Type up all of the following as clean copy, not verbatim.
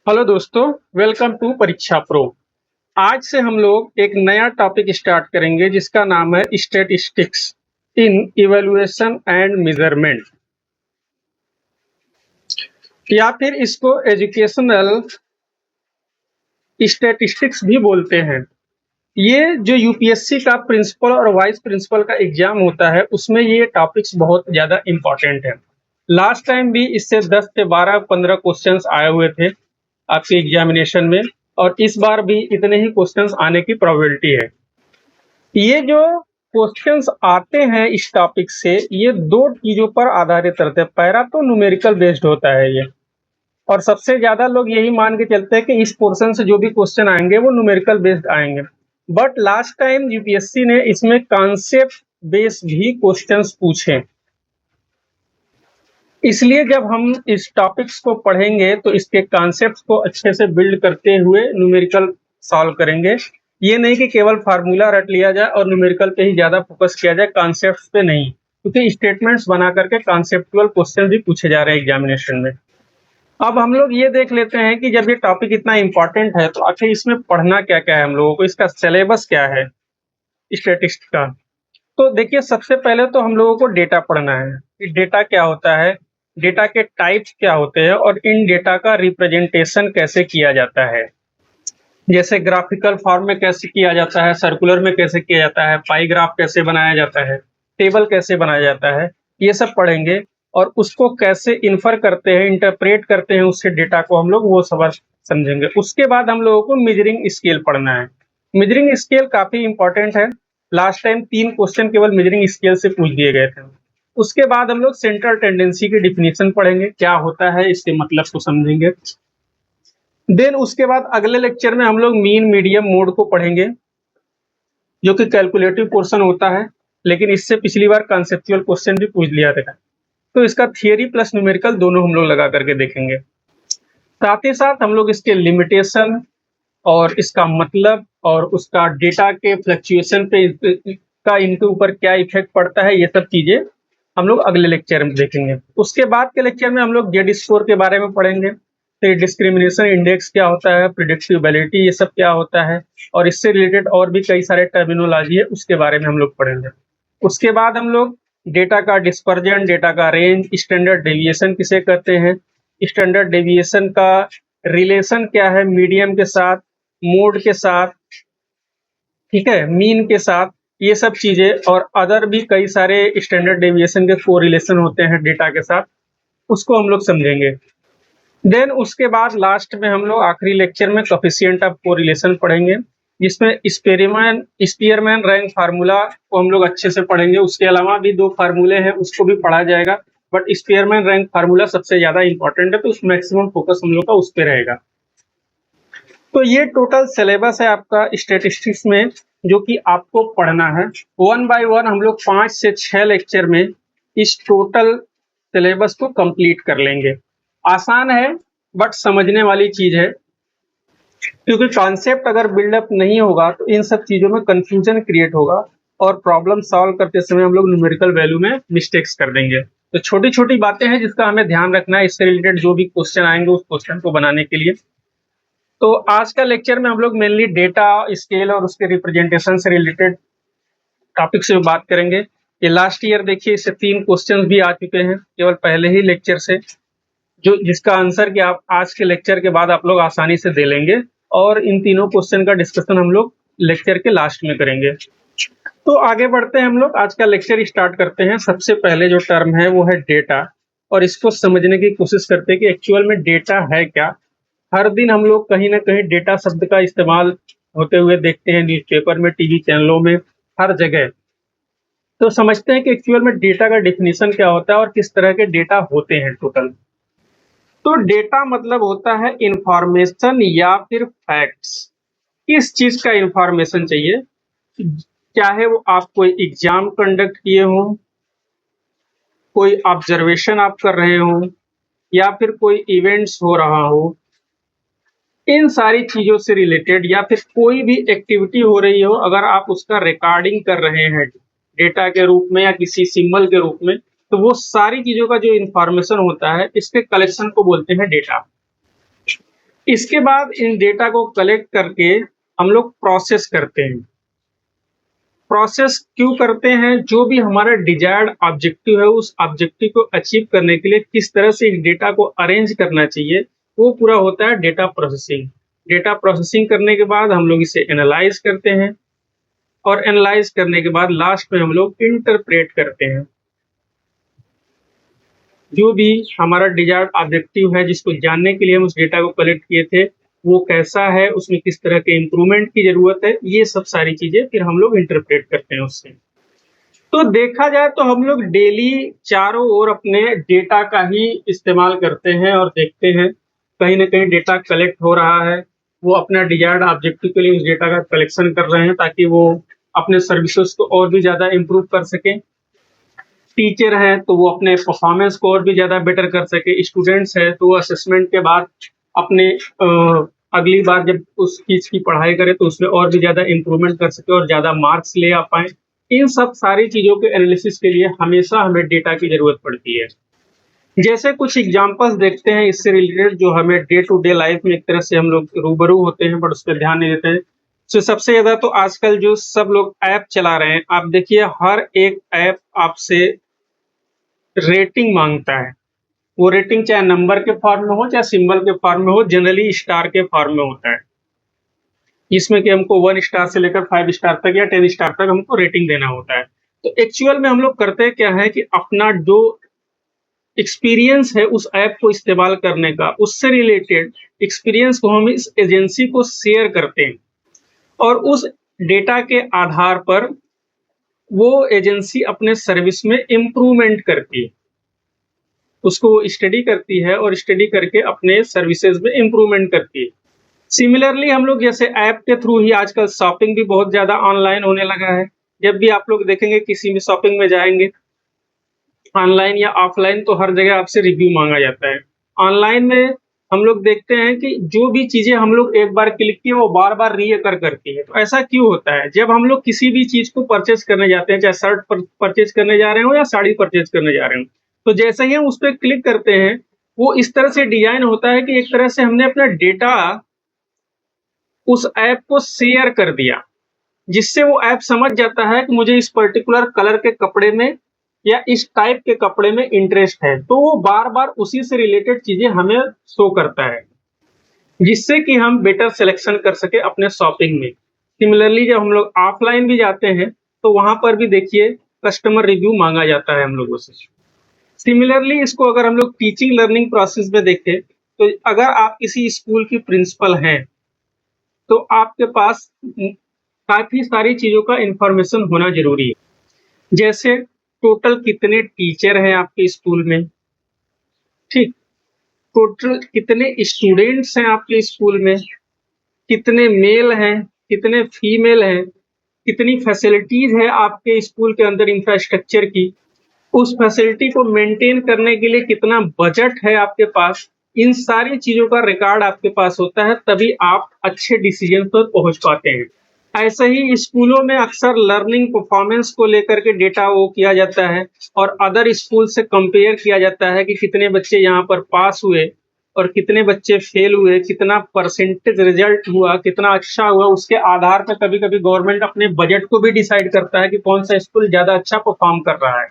Hello दोस्तों, welcome to परीक्षा pro. आज से हम लोग एक नया टॉपिक स्टार्ट करेंगे जिसका नाम है statistics in evaluation and measurement, या फिर इसको एजुकेशनल स्टैटिस्टिक्स भी बोलते हैं। ये जो यूपीएससी का प्रिंसिपल और वाइस प्रिंसिपल का एग्जाम होता है उसमें ये टॉपिक्स बहुत ज़्यादा इम्पोर्टेंट है। लास्ट टाइम भी इससे 10 से 12-15 क्वेश्चंस आए हुए थे आपके एग्जामिनेशन में, और इस बार भी इतने ही क्वेश्चंस आने की प्रोबेबिलिटी है। ये जो क्वेश्चंस आते हैं इस टॉपिक से, ये दो चीजों पर आधारित रहते हैं। पहला तो न्यूमेरिकल बेस्ड होता है ये, और सबसे ज्यादा लोग यही मान के चलते हैं कि इस पोर्शन से जो भी क्वेश्चन आएंगे वो न्यूमेरिकल बेस्ड आएंगे। बट लास्ट टाइम यूपीएससी ने इसमें कॉन्सेप्ट बेस्ड भी क्वेश्चंस पूछे, इसलिए जब हम इस टॉपिक्स को पढ़ेंगे तो इसके कॉन्सेप्ट्स को अच्छे से बिल्ड करते हुए न्यूमेरिकल सॉल्व करेंगे। ये नहीं कि केवल फार्मूला रट लिया जाए और न्यूमेरिकल पे ही ज्यादा फोकस किया जाए, कॉन्सेप्ट्स पे नहीं, क्योंकि स्टेटमेंट्स बना करके कॉन्सेप्चुअल क्वेश्चन भी पूछे जा रहे हैं एग्जामिनेशन में। अब हम लोग ये देख लेते हैं कि जब ये टॉपिक इतना इंपॉर्टेंट है तो आखिर इसमें पढ़ना क्या क्या है हम लोगों को, इसका सिलेबस क्या है स्टैटिस्टिक्स का। तो देखिए, सबसे पहले तो हम लोगों को डेटा पढ़ना है कि डेटा क्या होता है, डेटा के टाइप्स क्या होते हैं, और इन डेटा का रिप्रेजेंटेशन कैसे किया जाता है। जैसे ग्राफिकल फॉर्म में कैसे किया जाता है, सर्कुलर में कैसे किया जाता है, पाई ग्राफ कैसे बनाया जाता है, टेबल कैसे बनाया जाता है, ये सब पढ़ेंगे। और उसको कैसे इन्फर करते हैं, इंटरप्रेट करते हैं उससे डेटा को हम लोग, वो सब समझेंगे। उसके बाद हम लोगों को मेजरिंग स्केल पढ़ना है। मेजरिंग स्केल काफी इंपॉर्टेंट है। लास्ट टाइम 3 क्वेश्चन केवल मेजरिंग स्केल से पूछ दिए गए थे। उसके बाद हम लोग सेंट्रल टेंडेंसी की डिफिनीशन पढ़ेंगे, क्या होता है, इसके मतलब को समझेंगे। देन उसके बाद अगले लेक्चर में हम लोग मीन मीडियम मोड को पढ़ेंगे, जो कि कैलकुलेटिव पोर्शन होता है, लेकिन इससे पिछली बार कॉन्सेप्चुअल क्वेश्चन भी पूछ लिया था। तो इसका थियरी प्लस न्यूमेरिकल दोनों हम लोग लगा करके देखेंगे। साथ ही साथ हम लोग इसके लिमिटेशन और इसका मतलब और उसका डेटा के फ्लक्चुएशन पे का इनके ऊपर क्या इफेक्ट पड़ता है, ये सब चीजें हम लोग अगले लेक्चर में देखेंगे। उसके बाद के लेक्चर में हम लोग जेड स्कोर के बारे में पढ़ेंगे, फिर डिस्क्रिमिनेशन इंडेक्स क्या होता है, प्रिडिक्टिबिलिटी ये सब क्या होता है, और इससे रिलेटेड और भी कई सारे टर्मिनोलॉजी है, उसके बारे में हम लोग पढ़ेंगे। उसके बाद हम लोग डेटा का डिस्पर्जन, डेटा का रेंज, स्टैंडर्ड डेविएशन किसे कहते हैं, स्टैंडर्ड डेविएशन का रिलेशन क्या है मीडियम के साथ, मोड के साथ, ठीक है, मीन के साथ, ये सब चीजें, और अदर भी कई सारे स्टैंडर्ड डेविएशन के कोरिलेशन होते हैं डेटा के साथ, उसको हम लोग समझेंगे। देन उसके बाद लास्ट में हम लोग आखिरी लेक्चर में कोफिशिएंट ऑफ कोरिलेशन पढ़ेंगे, जिसमें स्पीयरमैन रैंक फार्मूला को हम लोग अच्छे से पढ़ेंगे। उसके अलावा भी 2 फार्मूले हैं, उसको भी पढ़ा जाएगा, बट स्पीयरमैन रैंक फार्मूला सबसे ज्यादा इंपॉर्टेंट है, तो उस मैक्सिमम फोकस हम लोग का उस पर रहेगा। तो ये टोटल सिलेबस है आपका स्टैटिस्टिक्स में, जो कि आपको पढ़ना है। 1 बाय 1 हम लोग 5 से 6 लेक्चर में इस टोटल सिलेबस को कंप्लीट कर लेंगे। आसान है बट समझने वाली चीज है, क्योंकि कॉन्सेप्ट अगर बिल्डअप नहीं होगा तो इन सब चीजों में कंफ्यूजन क्रिएट होगा, और प्रॉब्लम सॉल्व करते समय हम लोग न्यूमेरिकल वैल्यू में मिस्टेक्स कर देंगे। तो छोटी छोटी बातें हैं जिसका हमें ध्यान रखना है, इससे रिलेटेड जो भी क्वेश्चन आएंगे उस क्वेश्चन को बनाने के लिए। तो आज का लेक्चर में हम लोग मेनली डेटा स्केल और उसके रिप्रेजेंटेशन से रिलेटेड टॉपिक से बात करेंगे। ये लास्ट ईयर देखिए, इससे 3 क्वेश्चन भी आ चुके हैं केवल पहले ही लेक्चर से, जो जिसका आंसर कि आप आज के लेक्चर के बाद आप लोग आसानी से दे लेंगे, और इन तीनों क्वेश्चन का डिस्कशन हम लोग लेक्चर के लास्ट में करेंगे। तो आगे बढ़ते हैं, हम लोग आज का लेक्चर स्टार्ट करते हैं। सबसे पहले जो टर्म है वो है डेटा, और इसको समझने की कोशिश करते हैं कि एक्चुअल में डेटा है क्या। हर दिन हम लोग कहीं ना कहीं डेटा शब्द का इस्तेमाल होते हुए देखते हैं, न्यूज़पेपर में, टीवी चैनलों में, हर जगह। तो समझते हैं कि एक्चुअल में डेटा का डेफिनेशन क्या होता है और किस तरह के डेटा होते हैं टोटल। तो डेटा मतलब होता है इंफॉर्मेशन या फिर फैक्ट्स। किस चीज का इंफॉर्मेशन चाहिए, चाहे वो आप कोई एग्जाम कंडक्ट किए हो, कोई ऑब्जर्वेशन आप कर रहे हो, या फिर कोई इवेंट्स हो रहा हो, इन सारी चीजों से रिलेटेड, या फिर कोई भी एक्टिविटी हो रही हो, अगर आप उसका रिकॉर्डिंग कर रहे हैं डेटा के रूप में या किसी सिंबल के रूप में, तो वो सारी चीजों का जो इंफॉर्मेशन होता है, इसके कलेक्शन को बोलते हैं डेटा। इसके बाद इन डेटा को कलेक्ट करके हम लोग प्रोसेस करते हैं। प्रोसेस क्यों करते हैं? जो भी हमारा डिजायर्ड ऑब्जेक्टिव है, उस ऑब्जेक्टिव को अचीव करने के लिए किस तरह से इस डेटा को अरेंज करना चाहिए, वो पूरा होता है डेटा प्रोसेसिंग। डेटा प्रोसेसिंग करने के बाद हम लोग इसे एनालाइज करते हैं और एनालाइज करने के बाद लास्ट में हम लोग इंटरप्रेट करते हैं। जो भी हमारा डिजायर्ड ऑब्जेक्टिव है, जिसको जानने के लिए हम उस डेटा को कलेक्ट किए थे, वो कैसा है, उसमें किस तरह के इम्प्रूवमेंट की ज़रूरत है, ये सब सारी चीज़ें फिर हम लोग इंटरप्रेट करते हैं उससे। तो देखा जाए तो हम लोग डेली चारों ओर अपने डेटा का ही इस्तेमाल करते हैं और देखते हैं, कहीं न कहीं डेटा कलेक्ट हो रहा है। वो अपना डिजायर्ड ऑब्जेक्टिव के लिए उस डेटा का कलेक्शन कर रहे हैं ताकि वो अपने सर्विसेज़ को और भी ज़्यादा इम्प्रूव कर सकें। टीचर हैं तो वो अपने परफॉर्मेंस को और भी ज़्यादा बेटर कर सके, स्टूडेंट्स हैं तो वो असेसमेंट के बाद अपने अगली बार जब उस चीज़ की पढ़ाई करें तो उसमें और भी ज़्यादा इम्प्रूवमेंट कर सके और ज़्यादा मार्क्स ले आ पाएँ। इन सब सारी चीज़ों के एनालिसिस के लिए हमेशा हमें डेटा की ज़रूरत पड़ती है। जैसे कुछ एग्ज़ाम्पल्स देखते हैं इससे रिलेटेड, जो हमें डे टू डे लाइफ़ में एक तरह से हम लोग रूबरू होते हैं बट उस पे ध्यान नहीं देते हैं। तो सबसे ज़्यादा तो आजकल जो सब लोग ऐप चला रहे हैं, आप देखिए हर एक ऐप आपसे रेटिंग माँगता है। वो रेटिंग चाहे नंबर के फॉर्म में हो, चाहे सिंबल के फॉर्म में हो, जनरली स्टार के फॉर्म में होता है। जिसमें कि हमको 1 स्टार से लेकर 5 स्टार तक या 10 स्टार तक हमको रेटिंग देना होता है। तो एक्चुअल में हम लोग करते क्या है कि अपना जो एक्सपीरियंस है उस ऐप को इस्तेमाल करने का, उससे रिलेटेड एक्सपीरियंस को हम इस एजेंसी को शेयर करते हैं और उस डेटा के आधार पर वो एजेंसी अपने सर्विस में इम्प्रूवमेंट करती है। उसको स्टडी करती है और स्टडी करके अपने सर्विसेज में इम्प्रूवमेंट करती है। सिमिलरली हम लोग जैसे ऐप के थ्रू ही आजकल शॉपिंग भी बहुत ज़्यादा ऑनलाइन होने लगा है। जब भी आप लोग देखेंगे किसी भी शॉपिंग में जाएँगे, ऑनलाइन या ऑफलाइन, तो हर जगह आपसे रिव्यू माँगा जाता है। ऑनलाइन में हम लोग देखते हैं कि जो भी चीज़ें हम लोग एक बार क्लिक किए वो बार-बार रीअकर करती है। तो ऐसा क्यों होता है? जब हम लोग किसी भी चीज़ को परचेज़ करने जाते हैं, चाहे शर्ट परचेज़ करने जा रहे हों या साड़ी परचेज़ करने जा रहे हों, तो जैसे ही हम उस पे क्लिक करते हैं, वो इस तरह से डिज़ाइन होता है कि एक तरह से हमने अपना डेटा उस ऐप को शेयर कर दिया, जिससे वो ऐप समझ जाता है कि मुझे इस पर्टिकुलर कलर के कपड़े में या इस टाइप के कपड़े में इंटरेस्ट है, तो वो बार-बार उसी से रिलेटेड चीज़ें हमें शो करता है, जिससे कि हम बेटर सिलेक्शन कर सकें अपने शॉपिंग में। सिमिलरली जब हम लोग ऑफलाइन भी जाते हैं, तो वहाँ पर भी देखिए कस्टमर रिव्यू माँगा जाता है हम लोगों से। सिमिलरली इसको अगर हम लोग टीचिंग लर्निंग प्रोसेस में देखें, तो अगर आप किसी स्कूल की प्रिंसिपल हैं, तो आपके पास काफ़ी सारी चीज़ों का इन्फॉर्मेशन होना ज़रूरी है। जैसे टोटल कितने टीचर हैं आपके स्कूल में, ठीक? टोटल कितने स्टूडेंट्स हैं आपके स्कूल में, कितने मेल हैं, कितने फीमेल हैं, कितनी फैसिलिटीज़ है आपके स्कूल के अंदर इंफ्रास्ट्रक्चर की, उस फैसिलिटी को मेंटेन करने के लिए कितना बजट है आपके पास। इन सारी चीज़ों का रिकॉर्ड आपके पास होता है, तभी आप अच्छे डिसीजन पर पहुँच पाते हैं। ऐसे ही स्कूलों में अक्सर लर्निंग परफॉर्मेंस को लेकर के डेटा वो किया जाता है और अदर स्कूल से कंपेयर किया जाता है कि कितने बच्चे यहाँ पर पास हुए और कितने बच्चे फेल हुए, कितना परसेंटेज रिजल्ट हुआ, कितना अच्छा हुआ। उसके आधार पर कभी-कभी गवर्नमेंट अपने बजट को भी डिसाइड करता है कि कौन-सा स्कूल ज़्यादा अच्छा परफॉर्म कर रहा है।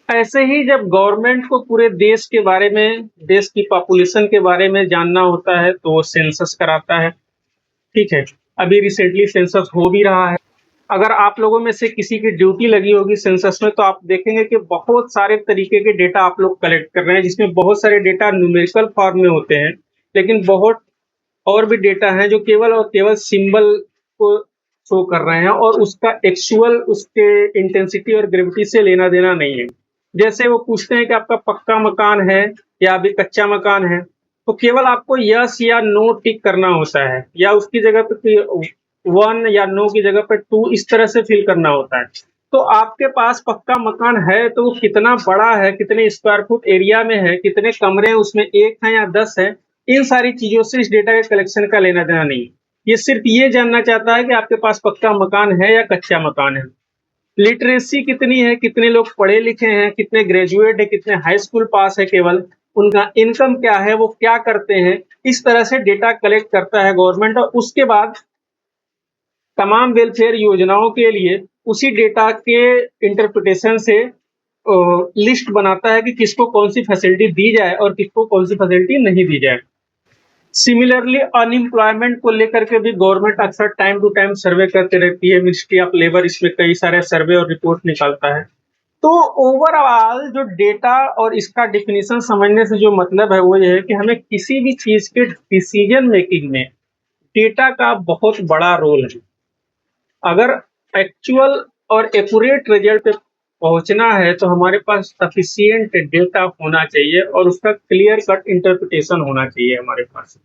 ऐसे ही जब गवर्नमेंट को पूरे देश के बारे में, देश की पॉपुलेशन के बारे में जानना होता है, तो वो सेंसस कराता है, ठीक है? अभी रिसेंटली सेंसस हो भी रहा है। अगर आप लोगों में से किसी की ड्यूटी लगी होगी सेंसस में, तो आप देखेंगे कि बहुत सारे तरीके के डेटा आप लोग कलेक्ट कर रहे हैं, जिसमें बहुत सारे डेटा न्यूमेरिकल फॉर्म में होते हैं, लेकिन बहुत और भी डेटा हैं जो केवल और केवल सिंबल को शो कर रहे हैं और उसका एक्चुअल उसके इंटेंसिटी और ग्रेविटी से लेना-देना नहीं है। जैसे वो पूछते हैं कि आपका पक्का मकान है या अभी कच्चा मकान है, तो केवल आपको यस या नो टिक करना होता है या उसकी जगह पे 1 या नो की जगह पे 2 इस तरह से फिल करना होता है। तो आपके पास पक्का मकान है तो वो कितना बड़ा है, कितने स्क्वायर फुट एरिया में है, कितने कमरे हैं उसमें, 1 हैं या 10 हैं, इन सारी चीज़ों से इस डेटा के कलेक्शन का लेना-देना नहीं है। ये सिर्फ़ ये जानना चाहता है कि आपके पास पक्का मकान है या कच्चा मकान है। लिटरेसी कितनी है, कितने लोग पढ़े लिखे हैं, कितने ग्रेजुएट हैं, कितने हाई स्कूल पास है केवल, उनका इनकम क्या है, वो क्या करते हैं, इस तरह से डेटा कलेक्ट करता है गवर्नमेंट और उसके बाद तमाम वेलफेयर योजनाओं के लिए उसी डेटा के इंटरप्रिटेशन से लिस्ट बनाता है कि किसको कौन सी फैसिलिटी दी जाए और किसको कौन सी फैसिलिटी नहीं दी जाए। सिमिलरली अनएम्प्लॉयमेंट को लेकर के भी गवर्नमेंट अक्सर टाइम टू टाइम सर्वे करते रहती है। मिनिस्ट्री ऑफ लेबर इसमें कई सारे सर्वे और रिपोर्ट निकालता है। तो ओवरऑल जो डेटा और इसका डिफिनीशन समझने से जो मतलब है वो ये है कि हमें किसी भी चीज के डिसीजन मेकिंग में डेटा का बहुत बड़ा रोल है। अगर एक्चुअल और एक्यूरेट रिजल्ट पे पहुंचना है तो हमारे पास सफिशिएंट डेटा होना चाहिए और उसका क्लियर कट इंटरप्रिटेशन होना चाहिए हमारे पास।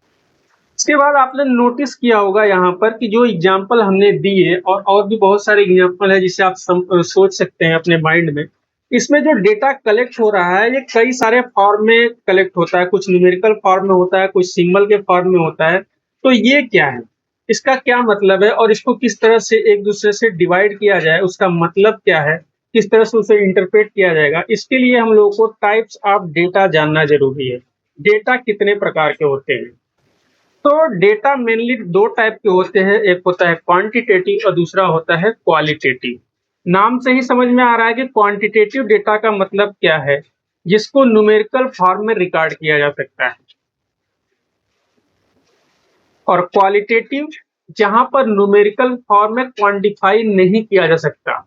इसके बाद आपने नोटिस किया होगा यहाँ पर कि जो एग्जाम्पल हमने दिए और भी बहुत सारे एग्जाम्पल है जिसे आप सोच सकते हैं अपने माइंड में। इसमें जो डेटा कलेक्ट हो रहा है ये कई सारे फॉर्म में कलेक्ट होता है, कुछ न्यूमेरिकल फॉर्म में होता है, कुछ सिंबल के फॉर्म में होता है। तो ये क्या है, इसका क्या मतलब है और इसको किस तरह से एक दूसरे से डिवाइड किया जाए, उसका मतलब क्या है, किस तरह से उसे इंटरप्रेट किया जाएगा, इसके लिए हम लोगों को टाइप्स ऑफ डेटा जानना जरूरी है। डेटा कितने प्रकार के होते हैं? तो डेटा मेनली दो टाइप के होते हैं, एक होता है क्वांटिटेटिव और दूसरा होता है क्वालिटेटिव। नाम से ही समझ में आ रहा है कि क्वांटिटेटिव डेटा का मतलब क्या है, जिसको न्यूमेरिकल फॉर्म में रिकॉर्ड किया जा सकता है, और क्वालिटेटिव जहां पर न्यूमेरिकल फॉर्म में क्वांटिफाई नहीं किया जा सकता।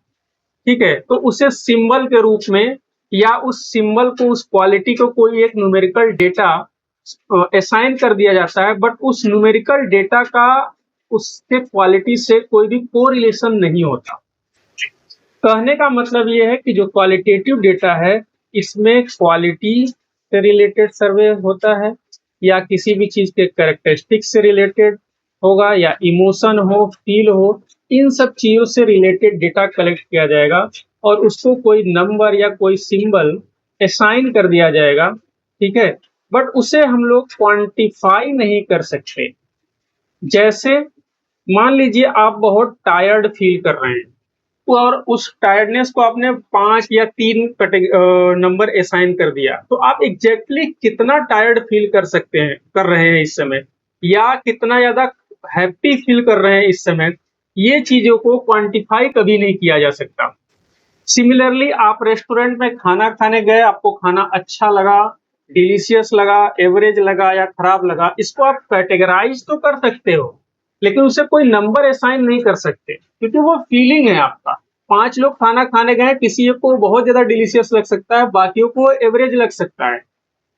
ठीक है, तो उसे सिंबल के रूप में या उस सिंबल को, उस क्वालिटी को कोई एक न्यूमेरिकल डेटा असाइन कर दिया जाता है, बट उस न्यूमेरिकल डेटा का उसके क्वालिटी से कोई भी कोरिलेशन नहीं होता। कहने का मतलब ये है कि जो क्वालिटेटिव डेटा है इसमें क्वालिटी से रिलेटेड सर्वे होता है या किसी भी चीज के कैरेक्टरिस्टिक से रिलेटेड होगा या इमोशन हो, फील हो, इन सब चीजों से रिलेटेड डेटा कलेक्ट किया जाएगा और उसको कोई नंबर या कोई सिंबल असाइन कर दिया जाएगा। ठीक है, बट उसे हम लोग क्वांटिफाई नहीं कर सकते। जैसे मान लीजिए आप बहुत टायर्ड फील कर रहे हैं और उस टायर्डनेस को आपने 5 या 3 नंबर असाइन कर दिया, तो आप एग्जैक्टली कितना टायर्ड फील कर रहे हैं इस समय, या कितना ज्यादा हैप्पी फील कर रहे हैं इस समय, ये चीजों को क्वांटिफाई कभी नहीं किया जा सकता। सिमिलरली आप रेस्टोरेंट में खाना खाने गए, आपको खाना अच्छा लगा, डिलीशियस लगा, एवरेज लगा या खराब लगा, इसको आप कैटेगराइज तो कर सकते हो लेकिन उसे कोई नंबर असाइन नहीं कर सकते क्योंकि वो फीलिंग है आपका। 5 लोग खाना खाने गए, किसी को बहुत ज्यादा डिलीशियस लग सकता है, बाकियों को एवरेज लग सकता है।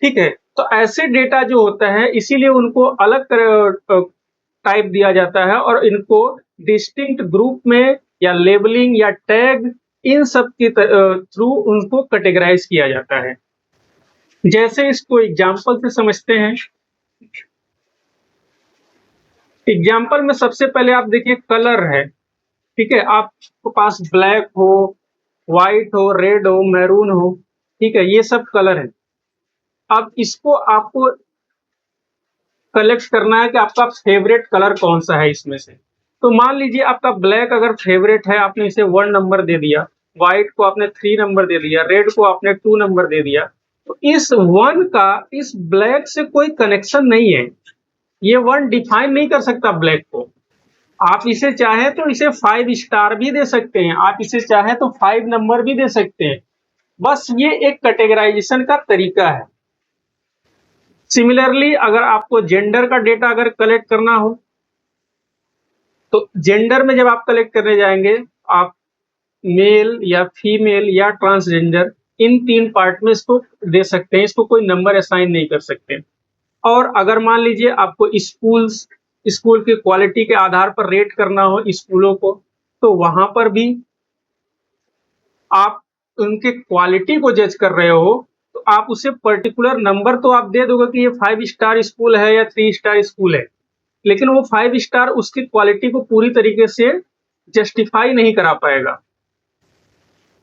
ठीक है, तो ऐसे डेटा जो होता है इसीलिए उनको अलग टाइप दिया जाता है और इनको डिस्टिंक्ट ग्रुप में या लेबलिंग या टैग, इन सब के थ्रू उनको कैटेगराइज किया जाता है। जैसे इसको एग्जाम्पल से समझते हैं। एग्जाम्पल में सबसे पहले आप देखिए कलर है। ठीक है, आपके पास ब्लैक हो, व्हाइट हो, रेड हो, मैरून हो, ठीक है, ये सब कलर है। अब इसको आपको कलेक्ट करना है कि आपका फेवरेट कलर कौन सा है इसमें से। तो मान लीजिए आपका ब्लैक अगर फेवरेट है, आपने इसे 1 नंबर दे दिया, व्हाइट को आपने 3 नंबर दे दिया, रेड को आपने 2 नंबर दे दिया। तो इस 1 का इस ब्लैक से कोई कनेक्शन नहीं है, ये 1 डिफाइन नहीं कर सकता ब्लैक को। आप इसे चाहे तो इसे 5 स्टार भी दे सकते हैं, आप इसे चाहे तो 5 नंबर भी दे सकते हैं, बस ये एक कैटेगराइजेशन का तरीका है। सिमिलरली अगर आपको जेंडर का डेटा अगर कलेक्ट करना हो, तो जेंडर में जब आप कलेक्ट करने जाएंगे, आप मेल या फीमेल या ट्रांसजेंडर, इन 3 पार्ट में इसको दे सकते हैं, इसको कोई नंबर असाइन नहीं कर सकते। और अगर मान लीजिए आपको स्कूल की क्वालिटी के आधार पर रेट करना हो स्कूलों को, तो वहां पर भी आप उनके क्वालिटी को जज कर रहे हो, तो आप उसे पर्टिकुलर नंबर तो आप दे दोगे कि ये 5 स्टार स्कूल है या 3 स्टार स्कूल है, लेकिन वो 5 स्टार उसकी क्वालिटी को पूरी तरीके से जस्टिफाई नहीं करा पाएगा,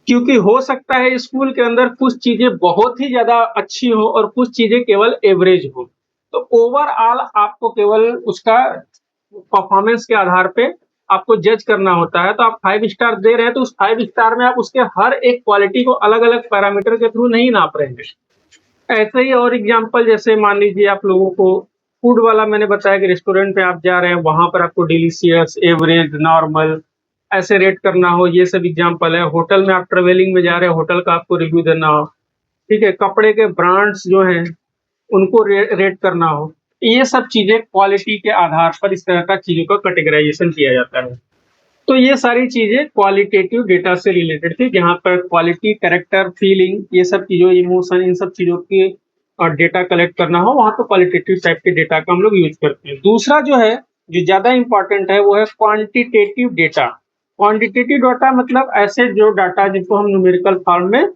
क्योंकि हो सकता है स्कूल के अंदर कुछ चीजें बहुत ही ज्यादा अच्छी हो और कुछ चीजें केवल एवरेज हो। तो ओवरऑल आपको केवल उसका परफॉर्मेंस के आधार पे आपको जज करना होता है। तो आप 5 स्टार दे रहे हैं तो उस 5 स्टार में आप उसके हर एक क्वालिटी को अलग अलग पैरामीटर के थ्रू नहीं नाप रहे हैं। ऐसे ही और एग्जांपल जैसे मान लीजिए आप लोगों को फूड वाला मैंने बताया कि रेस्टोरेंट पे आप जा रहे हैं, वहाँ पर आपको डिलीशियस, एवरेज, नॉर्मल ऐसे रेट करना हो, ये सब एग्जांपल है। होटल में आप ट्रैवलिंग में जा रहे हैं, होटल का आपको रिव्यू देना हो, ठीक है? कपड़े के ब्रांड्स जो हैं, उनको रेट करना हो। ये सब चीज़ें क्वालिटी के आधार पर इस तरह का चीज़ों का कैटेगराइज़ेशन किया जाता है। तो ये सारी चीज़ें क्वालिटेटिव डेटा से रिलेटेड थी, जहाँ पर क्वालिटी, कैरेक्टर, फीलिंग ये सब चीज़ों, इमोशन, इन सब चीज़ों की डेटा कलेक्ट करना हो, वहाँ पे क्वालिटेटिव टाइप के डेटा का हम लोग यूज़ करते हैं। दूसरा जो है, जो ज़्यादा इम्पोर्टेंट है, वो है क्वांटिटेटिव डेटा। क्वांटिटेटिव डाटा मतलब ऐसे जो डाटा जिनको हम न्यूमेरिकल फॉर्म में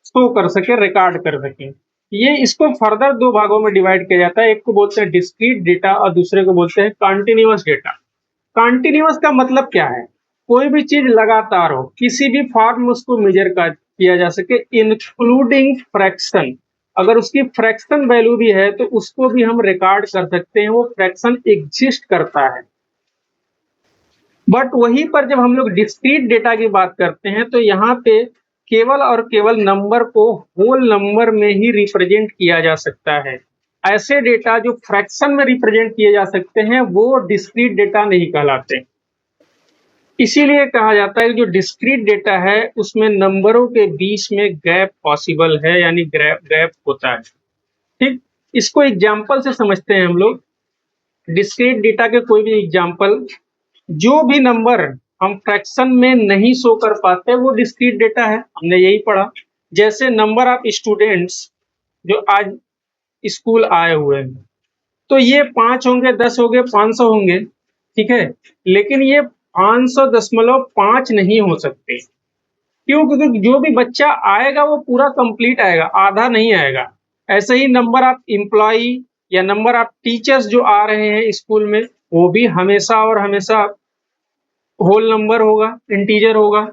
शो कर सकें, रिकॉर्ड कर सकें। ये इसको फर्दर 2 भागों में डिवाइड किया जाता है। एक को बोलते हैं डिस्क्रीट डेटा और दूसरे को बोलते हैं कंटीन्यूअस डेटा। कंटीन्यूअस का मतलब क्या है? कोई भी चीज लगातार हो, किसी भी फॉर्म में उसको मेजर किया जा सके, इंक्लूडिंग फ्रैक्शन। अगर उसकी फ्रैक्शन वैल्यू भी है तो उसको भी हम रिकॉर्ड कर सकते हैं, वो फ्रैक्शन एग्जिस्ट करता है। बट वहीं पर जब हम लोग डिस्क्रीट डेटा की बात करते हैं तो यहाँ पे केवल और केवल नंबर को होल नंबर में ही रिप्रेजेंट किया जा सकता है। ऐसे डेटा जो फ्रैक्शन में रिप्रेजेंट किए जा सकते हैं वो डिस्क्रीट डेटा नहीं कहलाते। इसीलिए कहा जाता है कि जो डिस्क्रीट डेटा है उसमें नंबरों के बीच में गैप पॉसिबल है, यानी गैप गैप होता है। ठीक, इसको एग्जाम्पल से समझते हैं हम लोग। डिस्क्रीट डेटा के कोई भी एग्जाम्पल, जो भी नंबर हम फ्रैक्शन में नहीं शो कर पाते वो डिस्क्रीट डेटा है, हमने यही पढ़ा। जैसे नंबर ऑफ स्टूडेंट्स जो आज स्कूल आए हुए हैं, तो ये 5 होंगे, 10 होंगे, 500 होंगे, ठीक है? लेकिन ये 500.5 नहीं हो सकते। क्यों? क्योंकि जो भी बच्चा आएगा वो पूरा कंप्लीट आएगा, आधा नहीं आएगा। ऐसे ही नंबर ऑफ एम्प्लॉई या नंबर ऑफ टीचर्स जो आ रहे हैं स्कूल में, वो भी हमेशा और हमेशा होल नंबर होगा, इंटीजर होगा।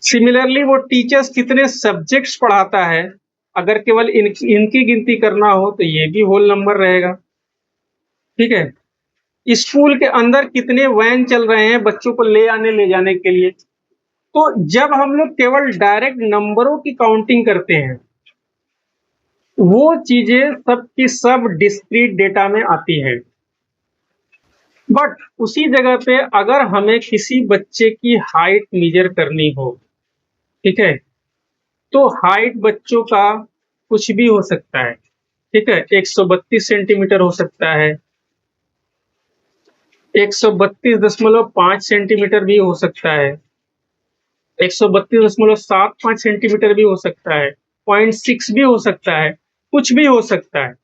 सिमिलरली वो टीचर्स कितने सब्जेक्ट्स पढ़ाता है, अगर केवल इनकी गिनती करना हो तो ये भी होल नंबर रहेगा, ठीक है? स्कूल के अंदर कितने वैन चल रहे हैं बच्चों को ले आने ले जाने के लिए। तो जब हम लोग केवल डायरेक्ट नंबरों की काउंटिंग करते हैं, वो चीजें सब की सब डिस्क्रीट डेटा में आती हैं। बट उसी जगह पे अगर हमें किसी बच्चे की हाइट मेजर करनी हो, ठीक है, तो हाइट बच्चों का कुछ भी हो सकता है, ठीक है? 132 सेंटीमीटर हो सकता है, 132.5 सेंटीमीटर भी हो सकता है, 132.75 सेंटीमीटर भी हो सकता है, 0.6 भी हो सकता है, कुछ भी हो सकता है।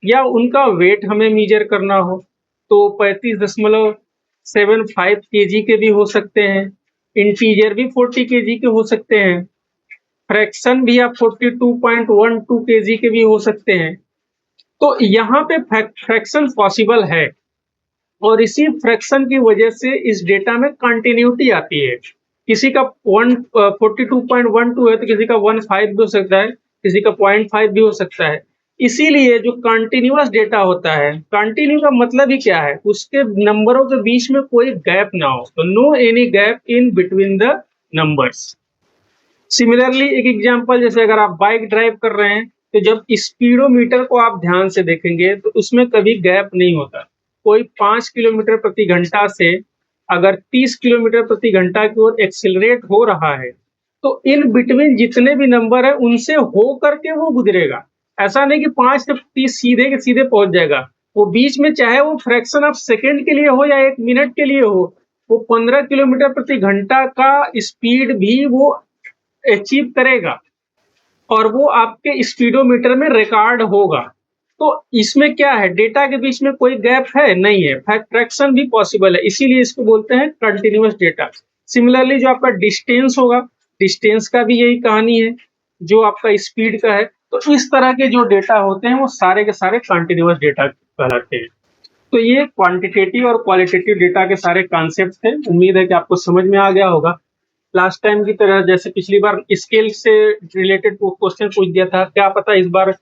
या उनका वेट हमें मेजर करना हो तो 35.75 केजी के भी हो सकते हैं, इंटीजर भी 40 केजी के हो सकते हैं, फ्रैक्शन भी आप 42.12 केजी के भी हो सकते हैं। तो यहाँ पे फ्रैक्शन पॉसिबल है और इसी फ्रैक्शन की वजह से इस डेटा में कंटिन्यूटी आती है। किसी का 42.12 है तो किसी का 15 भी हो सकता है, किसी का 0.5 भी हो सकता है। इसीलिए जो कंटिन्यूअस डेटा होता है, कंटिन्यू का मतलब ही क्या है? उसके नंबरों के बीच में कोई गैप ना हो, तो no any gap in between the numbers. Similarly एक एग्जांपल, जैसे अगर आप बाइक ड्राइव कर रहे हैं तो जब स्पीडोमीटर को आप ध्यान से देखेंगे तो उसमें कभी गैप नहीं होता। कोई 5 किलोमीटर प्रति घंटा से अगर 30 किलोमीटर प्रति घंटा की ओर एक्सिलरेट हो रहा है तो इन बिटवीन जितने भी नंबर है उनसे हो करके वो गुजरेगा। ऐसा नहीं कि 5 से 30 सीधे के सीधे पहुंच जाएगा। वो बीच में चाहे वो फ्रैक्शन ऑफ सेकेंड के लिए हो या 1 मिनट के लिए हो, वो 15 किलोमीटर प्रति घंटा का स्पीड भी वो अचीव करेगा और वो आपके स्पीडोमीटर में रिकॉर्ड होगा। तो इसमें क्या है? डेटा के बीच में कोई गैप है? नहीं है। फ्रैक्शन भी पॉसिबल है, इसीलिए इसको बोलते हैं कंटिन्यूअस डेटा। सिमिलरली जो आपका डिस्टेंस होगा, डिस्टेंस का भी यही कहानी है, जो आपका स्पीड का है। तो इस तरह के जो डेटा होते हैं वो सारे के सारे कंटिन्यूअस डेटा कहलाते हैं। तो ये क्वांटिटेटिव और क्वालिटेटिव डेटा के सारे कॉन्सेप्ट थे। उम्मीद है कि आपको समझ में आ गया होगा। लास्ट टाइम की तरह जैसे पिछली बार स्केल से रिलेटेड क्वेश्चन पूछ दिया था, क्या पता इस बार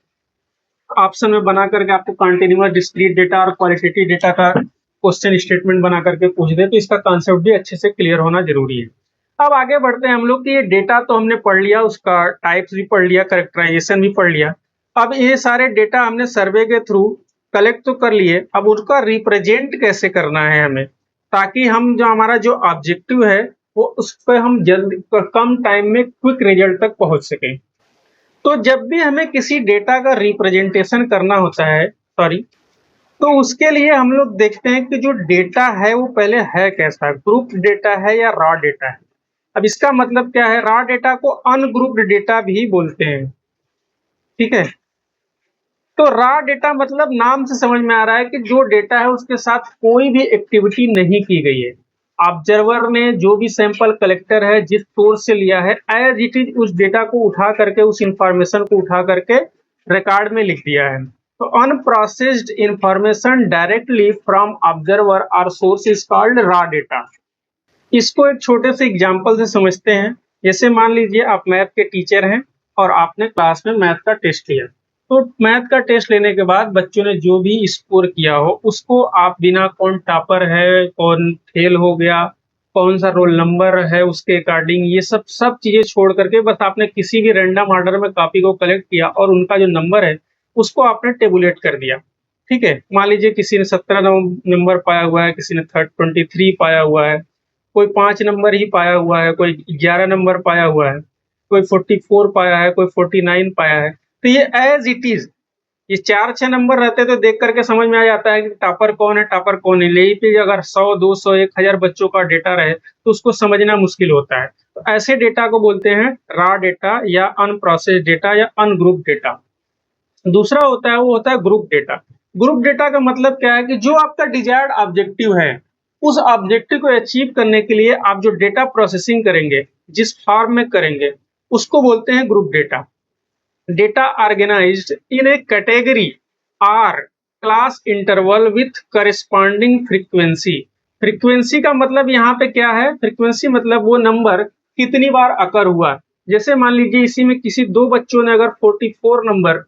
ऑप्शन में बना करके आपको कंटिन्यूअस, डिस्क्रीट डेटा और क्वालिटेटिव डेटा का क्वेश्चन स्टेटमेंट बना करके पूछ दे, तो इसका कॉन्सेप्ट भी अच्छे से क्लियर होना जरूरी है। अब आगे बढ़ते हैं हम लोग कि ये डेटा तो हमने पढ़ लिया, उसका टाइप्स भी पढ़ लिया, कैरेक्टराइजेशन भी पढ़ लिया। अब ये सारे डेटा हमने सर्वे के थ्रू कलेक्ट तो कर लिए, अब उसका रिप्रेजेंट कैसे करना है हमें, ताकि हम जो हमारा जो ऑब्जेक्टिव है वो उस पर हम जल्द कम टाइम में क्विक रिजल्ट तक पहुंच सकें। तो जब भी हमें किसी डेटा का रिप्रेजेंटेशन करना होता है, सॉरी, तो उसके लिए हम लोग देखते हैं कि जो डेटा है वो पहले है कैसा, ग्रुप डेटा है या रॉ डेटा है। अब इसका मतलब क्या है, रॉ डेटा को अनग्रुप्ड डेटा भी बोलते हैं, ठीक है। तो रॉ डेटा मतलब नाम से समझ में आ रहा है कि जो डेटा है उसके साथ कोई भी एक्टिविटी नहीं की गई है। ऑब्जर्वर ने जो भी सैंपल कलेक्टर है जिस सोर्स से लिया है, एज इट इज उस डेटा को उठा करके, उस इंफॉर्मेशन को उठा करके रिकॉर्ड में लिख दिया है। तो unprocessed information directly from observer और source is called raw data. इसको एक छोटे से एग्जांपल से समझते हैं। जैसे मान लीजिए आप मैथ के टीचर हैं और आपने क्लास में मैथ का टेस्ट लिया। तो मैथ का टेस्ट लेने के बाद बच्चों ने जो भी स्कोर किया हो उसको आप बिना कौन टॉपर है, कौन फेल हो गया, कौन सा रोल नंबर है, उसके अकॉर्डिंग ये सब सब चीजें छोड़ करके बस आपने किसी भी रैंडम ऑर्डर में कॉपी को कलेक्ट किया और उनका जो नंबर है उसको आपने टेबुलेट कर दिया। ठीक है, मान लीजिए किसी ने 17 नंबर पाया हुआ है, किसी ने 23 पाया हुआ है, कोई 5 नंबर ही पाया हुआ है, कोई 11 नंबर पाया हुआ है, कोई 44 पाया है, कोई 49 पाया है। तो ये एज इट इज, ये 4-6 नंबर रहते तो देख करके समझ में आ जाता है कि टॉपर कौन है, टॉपर कौन है। यही पे अगर 100, 200, 1000 बच्चों का डेटा रहे तो उसको समझना मुश्किल होता है। तो ऐसे डेटा को बोलते हैं रॉ डेटा या अनप्रोसेस्ड डेटा या अनग्रुप डेटा। दूसरा होता है वो होता है ग्रुप डेटा। ग्रुप डेटा का मतलब क्या है कि जो आपका डिजायर्ड ऑब्जेक्टिव है, उस ऑब्जेक्टिव को अचीव करने के लिए आप जो डेटा प्रोसेसिंग करेंगे, जिस फॉर्म में करेंगे, उसको बोलते हैं group data. Data organised in a category or class interval with corresponding frequency. Frequency का मतलब यहाँ पे क्या है, फ्रीक्वेंसी मतलब वो नंबर कितनी बार अकर हुआ। जैसे मान लीजिए इसी में किसी दो बच्चों ने अगर 44 नंबर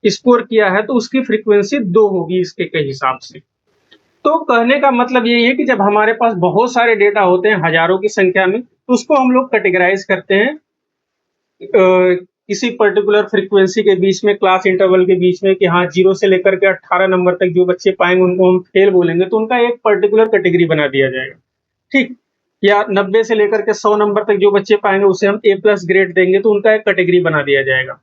स्कोर किया है तो उसकी फ्रीक्वेंसी 2 होगी इसके के हिसाब से। तो कहने का मतलब यही है कि जब हमारे पास बहुत सारे डेटा होते हैं हजारों की संख्या में, तो उसको हम लोग कैटेगराइज करते हैं किसी पर्टिकुलर फ्रीक्वेंसी के बीच में, क्लास इंटरवल के बीच में, कि हाँ 0 से लेकर के 18 नंबर तक जो बच्चे पाएंगे उनको हम फेल बोलेंगे, तो उनका एक पर्टिकुलर कैटेगरी बना दिया जाएगा। ठीक, या 90 से लेकर के 100 नंबर तक जो बच्चे पाएंगे उसे हम A+ ग्रेड देंगे, तो उनका एक कैटेगरी बना दिया जाएगा।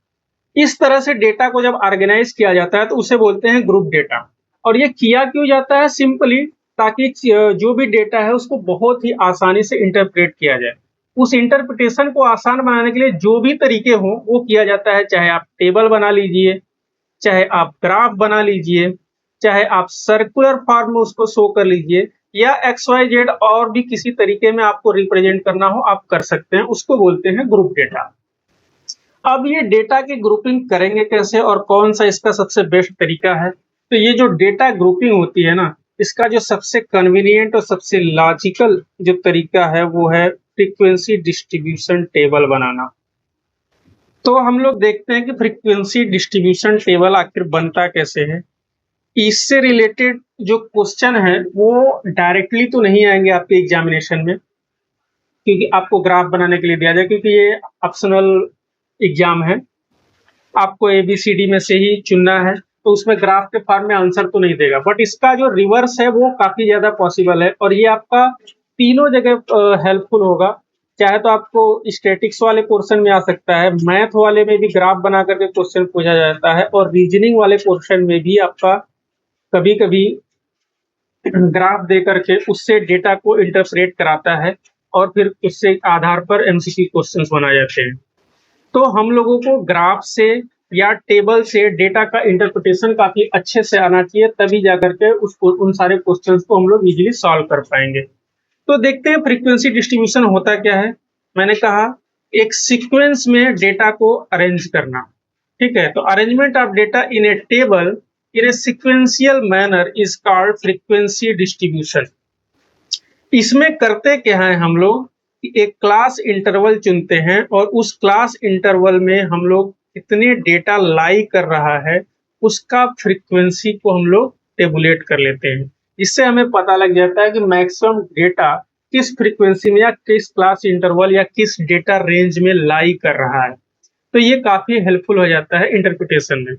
इस तरह से डेटा को जब ऑर्गेनाइज किया जाता है तो उसे बोलते हैं ग्रुप डेटा। और ये किया क्यों जाता है, सिंपली ताकि जो भी डेटा है उसको बहुत ही आसानी से इंटरप्रेट किया जाए। उस इंटरप्रिटेशन को आसान बनाने के लिए जो भी तरीके हों वो किया जाता है। चाहे आप टेबल बना लीजिए, चाहे आप ग्राफ बना लीजिए, चाहे आप सर्कुलर फॉर्म में उसको शो कर लीजिए, या XYZ और भी किसी तरीके में आपको रिप्रेजेंट करना हो आप कर सकते हैं, उसको बोलते हैं ग्रुप डेटा। अब ये डेटा की ग्रुपिंग करेंगे कैसे और कौन सा इसका सबसे बेस्ट तरीका है। तो ये जो डेटा ग्रुपिंग होती है ना, इसका जो सबसे कन्वीनियंट और सबसे लॉजिकल जो तरीका है वो है फ्रीक्वेंसी डिस्ट्रीब्यूशन टेबल बनाना। तो हम लोग देखते हैं कि फ्रीक्वेंसी डिस्ट्रीब्यूशन टेबल आखिर बनता कैसे है। इससे रिलेटेड जो क्वेश्चन है वो डायरेक्टली तो नहीं आएंगे आपके एग्जामिनेशन में, क्योंकि आपको ग्राफ बनाने के लिए दिया जाए, क्योंकि ये ऑप्शनल एग्जाम है, आपको ABCD में से ही चुनना है, तो उसमें ग्राफ के फॉर्म में आंसर तो नहीं देगा। बट इसका जो रिवर्स है वो काफी ज्यादा पॉसिबल है और ये आपका तीनों जगह हेल्पफुल होगा। चाहे तो आपको स्टैटिक्स वाले पोर्शन में आ सकता है, मैथ वाले में भी ग्राफ बना करके क्वेश्चन पूछा जाता है, और रीजनिंग वाले पोर्शन में भी आपका कभी कभी ग्राफ दे करके उससे डेटा को इंटरप्रेट कराता है और फिर उससे आधार पर MCQ क्वेश्चंस बनाए जाते हैं। तो हम लोगों को ग्राफ से या टेबल से डेटा का इंटरप्रिटेशन काफी अच्छे से आना चाहिए, तभी जाकर के उसको उन सारे क्वेश्चंस को हम लोग इजीली सॉल्व कर पाएंगे। तो देखते हैं फ्रीक्वेंसी डिस्ट्रीब्यूशन होता क्या है। मैंने कहा एक सीक्वेंस में डेटा को अरेंज करना, ठीक है। तो arrangement of data in A table in a sequential manner is called frequency distribution. इसमें करते क्या है हम लोग कि एक क्लास इंटरवल चुनते हैं और उस क्लास इंटरवल में हम लोग कितने डेटा लाई कर रहा है उसका फ्रीक्वेंसी को हम लोग टेबुलेट कर लेते हैं। इससे हमें पता लग जाता है कि मैक्सिमम डेटा किस फ्रीक्वेंसी में या किस क्लास इंटरवल या किस डेटा रेंज में लाई कर रहा है। तो ये काफ़ी हेल्पफुल हो जाता है इंटरप्रिटेशन में।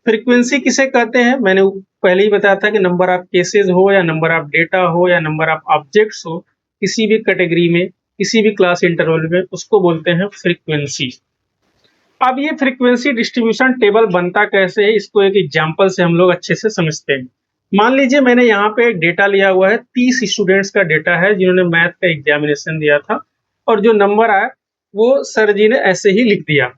फ्रीक्वेंसी किसे कहते हैं? मैंने पहले ही बताया था कि नंबर ऑफ केसेज़ हो या नंबर ऑफ डेटा हो या नंबर ऑफ ऑब्जेक्ट्स हो, किसी भी कैटेगरी में, किसी भी क्लास इंटरवल में, उसको बोलते हैं फ्रीक्वेंसी। अब ये फ्रीक्वेंसी डिस्ट्रीब्यूशन टेबल बनता कैसे है, इसको एक एग्जांपल से हम लोग अच्छे से समझते हैं। मान लीजिए मैंने यहाँ पे एक डेटा लिया हुआ है, 30 स्टूडेंट्स का डेटा है जिन्होंने मैथ का एग्जामिनेशन दिया था, और जो नंबर आया वो सर जी ने ऐसे ही लिख दिया,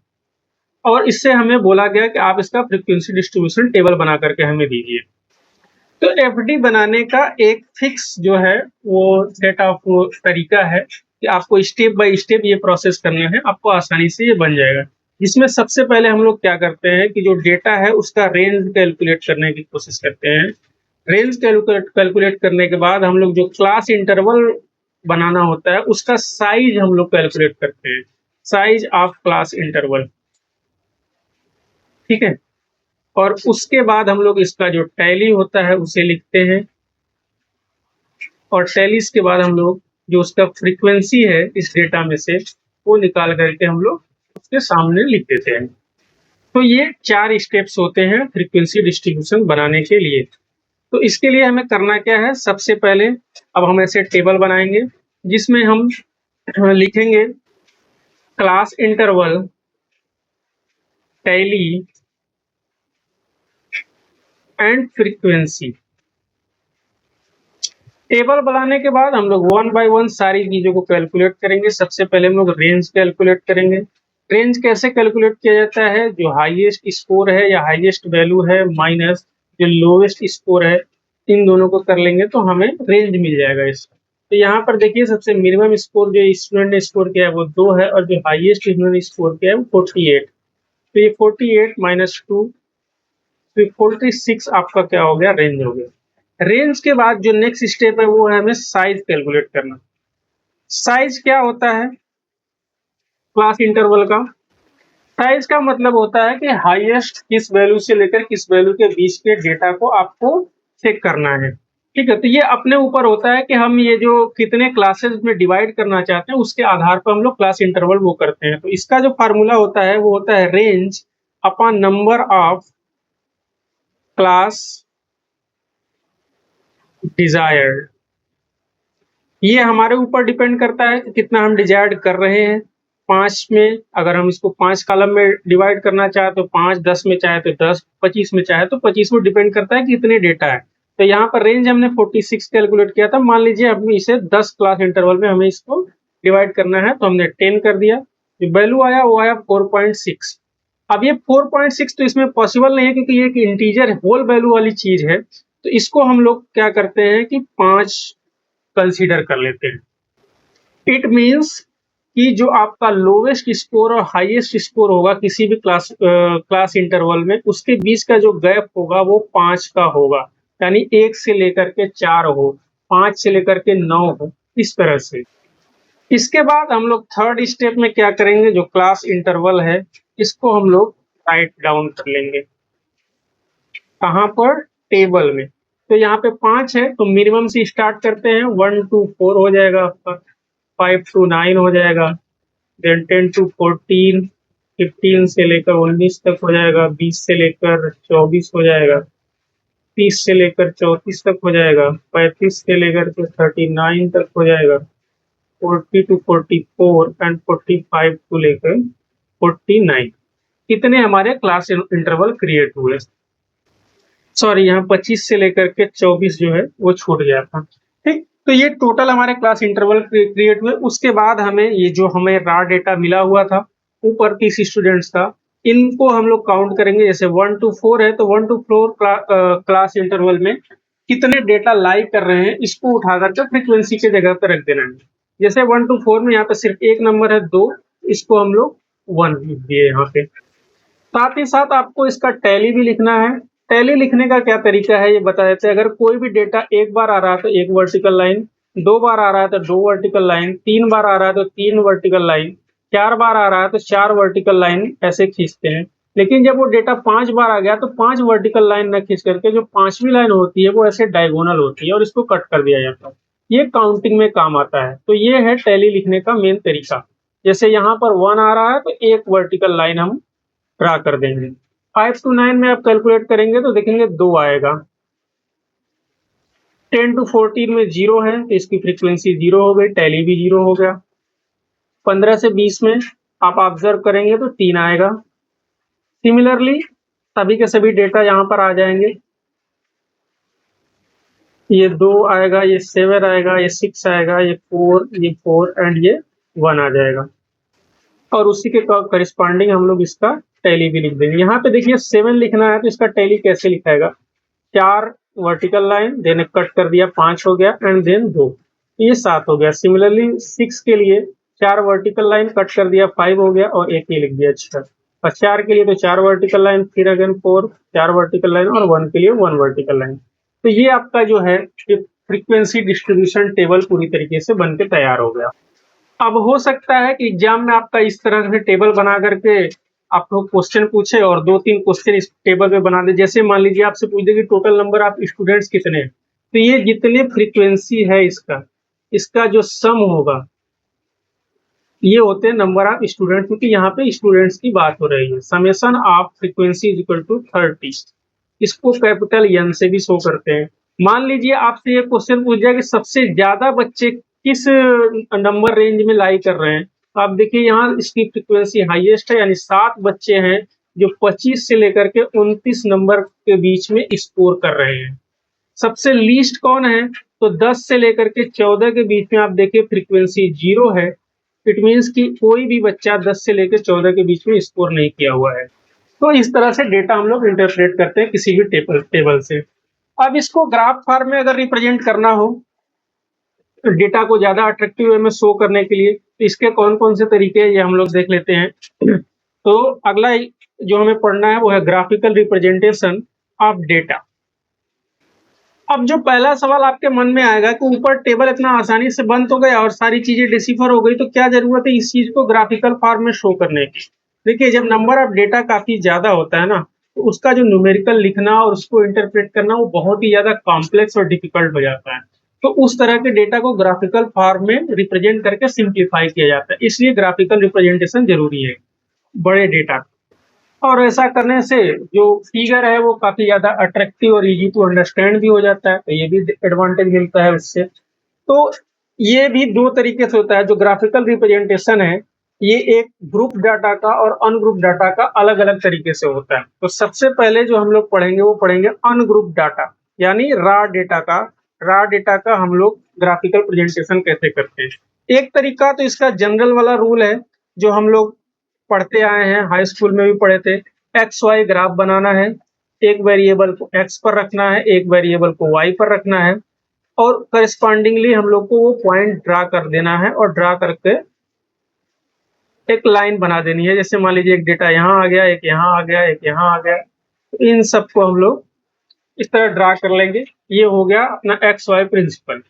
और इससे हमें बोला गया कि आप इसका फ्रीक्वेंसी डिस्ट्रीब्यूशन टेबल बना करके हमें दीजिए। तो एफडी बनाने का एक फिक्स जो है वो सेट ऑफ तरीका है कि आपको स्टेप बाय स्टेप ये प्रोसेस करना है, आपको आसानी से ये बन जाएगा। जिसमें सबसे पहले हम लोग क्या करते हैं कि जो डेटा है उसका रेंज कैलकुलेट करने की कोशिश करते हैं। रेंज कैलकुलेट करने के बाद हम लोग जो क्लास इंटरवल बनाना होता है उसका साइज हम लोग कैलकुलेट करते हैं, साइज ऑफ क्लास इंटरवल, ठीक है। और उसके बाद हम लोग इसका जो टैली होता है उसे लिखते हैं, और टैलीज के बाद हम लोग जो उसका फ्रीक्वेंसी है इस डेटा में से वो निकाल करके हम लोग उसके सामने लिख देते हैं। तो ये 4 स्टेप्स होते हैं फ्रीक्वेंसी डिस्ट्रीब्यूशन बनाने के लिए। तो इसके लिए हमें करना क्या है, सबसे पहले अब हम ऐसे टेबल बनाएंगे जिसमें हम लिखेंगे class interval tally and frequency. Table बनाने के बाद हम लोग वन बाय वन सारी चीजों को कैलकुलेट करेंगे। सबसे पहले हम लोग रेंज कैलकुलेट करेंगे। रेंज कैसे कैलकुलेट किया जाता है, जो हाईएस्ट स्कोर है या हाईएस्ट वैल्यू है माइनस जो लोवेस्ट स्कोर है, इन दोनों को कर लेंगे तो हमें रेंज मिल जाएगा इसका। तो यहाँ पर देखिए सबसे मिनिमम स्कोर जो स्टूडेंट ने स्कोर किया है वो 2 है, और जो हाईएस्ट इन्होंने स्कोर किया है वो 48। तो ये 48 माइनस 2, तो 46 आपका क्या हो गया, रेंज हो गया। रेंज के बाद जो नेक्स्ट स्टेप है वो है हमें साइज कैलकुलेट करना। साइज क्या होता है क्लास इंटरवल का? साइज का मतलब होता है कि हाईएस्ट किस वैल्यू से लेकर किस वैल्यू के बीच के डेटा को आपको चेक करना है, ठीक है। तो ये अपने ऊपर होता है कि हम ये जो कितने क्लासेस में डिवाइड करना चाहते हैं उसके आधार पर हम लोग क्लास इंटरवल वो करते हैं। तो इसका जो फार्मूला होता है वो होता है range upon number of class desired. ये हमारे ऊपर डिपेंड करता है कि कितना हम डिजायर्ड कर रहे हैं। 5 में अगर हम इसको 5 कॉलम में डिवाइड करना चाहे तो 5, 10 में चाहे तो 10, 25 में चाहे तो 25 में डिपेंड करता है कि कितने डेटा है। तो यहाँ पर रेंज हमने 46 कैलकुलेट किया था। मान लीजिए अब इसे 10 क्लास इंटरवल में हमें इसको डिवाइड करना है, तो हमने 10 कर दिया। जो वैल्यू आया वो आया 4.6। अब ये 4.6 तो इसमें पॉसिबल नहीं है क्योंकि ये एक इंटीजर होल वैल्यू वाली चीज है। तो इसको हम लोग क्या करते हैं कि 5 कंसीडर कर लेते हैं। इट मीन्स कि जो आपका लोवेस्ट स्कोर और हाईएस्ट स्कोर होगा किसी भी क्लास इंटरवल में, उसके बीच का जो गैप होगा वो 5 का होगा, यानी 1 से लेकर के 4 हो, 5 से लेकर के 9 हो, इस तरह से। इसके बाद हम लोग थर्ड स्टेप में क्या करेंगे, जो क्लास इंटरवल है इसको हम लोग राइट डाउन कर लेंगे। कहाँ पर? टेबल में। तो यहाँ पे 5 है तो मिनिमम से स्टार्ट करते हैं, 1 to 4 हो जाएगा आपका, 5 to 9 हो जाएगा, देन 10 to 14, 15 से लेकर 19 तक हो जाएगा, 20 से लेकर 24 हो जाएगा, 30 से लेकर 34 तक हो जाएगा, 35 से लेकर के 39 तक हो जाएगा, 40 to 44 एंड 45 को लेकर 49। इतने हमारे क्लास इंटरवल क्रिएट हुए। सॉरी, यहाँ 25 से लेकर के 24 जो है वो छूट गया था, ठीक। तो ये टोटल हमारे क्लास इंटरवल क्रिएट हुए। उसके बाद हमें ये जो हमें रा डेटा मिला हुआ था ऊपर 30 स्टूडेंट्स का, इनको हम लोग काउंट करेंगे। जैसे 1 to 4 है तो 1 to 4 क्लास इंटरवल में कितने डेटा लाई कर रहे हैं इसको उठा करके फ्रीक्वेंसी के जगह पर रख देना है। जैसे 1 to 4 में यहाँ पे सिर्फ एक नंबर है 2, इसको हम लोग 1 लिख दिए यहाँ पे। साथ ही साथ आपको इसका टैली भी लिखना है। टैली लिखने का क्या तरीका है ये बता देते हैं। अगर कोई भी डेटा एक बार आ रहा है तो एक वर्टिकल लाइन, 2 बार आ रहा है तो 2 वर्टिकल लाइन, 3 बार आ रहा है तो 3 वर्टिकल लाइन, 4 बार आ रहा है तो 4 वर्टिकल लाइन, ऐसे खींचते हैं। लेकिन जब वो डेटा 5 बार आ गया तो 5 वर्टिकल लाइन न खींच करके जो 5वीं लाइन होती है वो ऐसे डायगोनल होती है और इसको कट कर दिया जाता है। ये काउंटिंग में काम आता है। तो ये है टैली लिखने का मेन तरीका। जैसे यहाँ पर 1 आ रहा है तो एक वर्टिकल लाइन हम ड्रा कर देंगे। 5 to 9 में आप कैलकुलेट करेंगे तो देखेंगे 2 आएगा। 10 to 14 में 0 है तो इसकी फ्रीक्वेंसी 0 हो गई, टैली भी 0 हो गया। 15 से 20 में आप ऑब्जर्व करेंगे तो 3 आएगा। सिमिलरली सभी के सभी डेटा यहाँ पर आ जाएंगे। ये 2 आएगा, ये 7 आएगा, ये 6 आएगा, ये 4 एंड ये 1 आ जाएगा। और उसी के करिस्पॉन्डिंग हम लोग इसका टैली भी लिख देंगे। यहाँ पे देखिए 7 लिखना है तो इसका टैली कैसे लिखाएगा? 4 वर्टिकल लाइन, देन कट कर दिया 5 हो गया एंड देन 2, ये 7 हो गया। सिमिलरली 6 के लिए 4 वर्टिकल लाइन कट कर दिया 5 हो गया और 1 ही लिख दिया 6। और 4 के लिए तो 4 वर्टिकल लाइन, फिर अगेन 4 वर्टिकल लाइन और 1 के लिए 1 वर्टिकल लाइन। तो ये आपका जो है फ्रीक्वेंसी डिस्ट्रीब्यूशन टेबल पूरी तरीके से बन के तैयार हो गया। अब हो सकता है कि एग्जाम में आपका इस तरह से टेबल बना करके आपको क्वेश्चन पूछे और 2-3 क्वेश्चन इस टेबल पे बना दे। जैसे मान लीजिए आपसे पूछ दे कि टोटल नंबर ऑफ स्टूडेंट्स कितने हैं, तो ये जितने फ्रीक्वेंसी है इसका जो सम होगा ये होते हैं नंबर ऑफ स्टूडेंट्स, क्योंकि यहाँ पे स्टूडेंट्स की बात हो रही है। Summation of frequency is equal to 30, इसको कैपिटल एन से भी शो करते हैं। मान लीजिए आपसे ये क्वेश्चन पूछ जाए कि सबसे ज्यादा बच्चे किस नंबर रेंज में लाई कर रहे हैं, तो आप देखिए यहाँ इसकी फ्रीक्वेंसी हाईएस्ट है, यानी 7 बच्चे हैं जो 25 से लेकर के 29 नंबर के बीच में स्कोर कर रहे हैं। सबसे लीस्ट कौन है? तो 10 से लेकर के 14 के बीच में आप देखिए फ्रीक्वेंसी 0 है। इट मीन्स कि कोई भी बच्चा 10 से लेकर 14 के बीच में स्कोर नहीं किया हुआ है। तो इस तरह से डेटा हम लोग इंटरप्रेट करते हैं किसी भी टेबल से। अब इसको ग्राफ फॉर्म में अगर रिप्रेजेंट करना हो डेटा को ज्यादा अट्रैक्टिव वे में शो करने के लिए, तो इसके कौन कौन से तरीके हैं ये हम लोग देख लेते हैं। तो अगला जो हमें पढ़ना है वो है ग्राफिकल रिप्रेजेंटेशन ऑफ डेटा। अब जो पहला सवाल आपके मन में आएगा कि ऊपर टेबल इतना आसानी से बन तो गया और सारी चीजें डिसिफर हो गई, तो क्या जरूरत है इस चीज को ग्राफिकल फॉर्म में शो करने की? देखिए जब नंबर ऑफ डेटा काफी ज्यादा होता है ना, तो उसका जो न्यूमेरिकल लिखना और उसको इंटरप्रेट करना वो बहुत ही ज्यादा कॉम्प्लेक्स और डिफिकल्ट हो जाता है। तो उस तरह के डेटा को ग्राफिकल फॉर्म में रिप्रेजेंट करके सिंप्लीफाई किया जाता है, इसलिए ग्राफिकल रिप्रेजेंटेशन जरूरी है बड़े डेटा। और ऐसा करने से जो फिगर है वो काफी ज्यादा अट्रैक्टिव और इजी टू अंडरस्टैंड भी हो जाता है, तो ये भी एडवांटेज मिलता है उससे। तो ये भी 2 तरीके से होता है। जो ग्राफिकल रिप्रेजेंटेशन है ये एक ग्रुप डाटा का और अनग्रुप डाटा का अलग अलग तरीके से होता है। तो सबसे पहले जो हम लोग पढ़ेंगे वो पढ़ेंगे अनग्रुप डाटा, यानी रॉ डेटा का हम लोग ग्राफिकल प्रेजेंटेशन कैसे करते हैं। एक तरीका तो इसका जनरल वाला रूल है जो हम लोग पढ़ते आए हैं, हाई स्कूल में भी पढ़े थे। एक्स वाई ग्राफ बनाना है, एक वेरिएबल को एक्स पर रखना है, एक वेरिएबल को वाई पर रखना है और करस्पॉन्डिंगली हम लोग को वो पॉइंट ड्रा कर देना है और ड्रा करके एक लाइन बना देनी है। जैसे मान लीजिए एक डेटा यहाँ आ गया, एक यहाँ आ गया, एक यहाँ आ गया, तो इन सबको हम लोग इस तरह ड्रा कर लेंगे। ये हो गया अपना एक्स वाई प्रिंसिपल।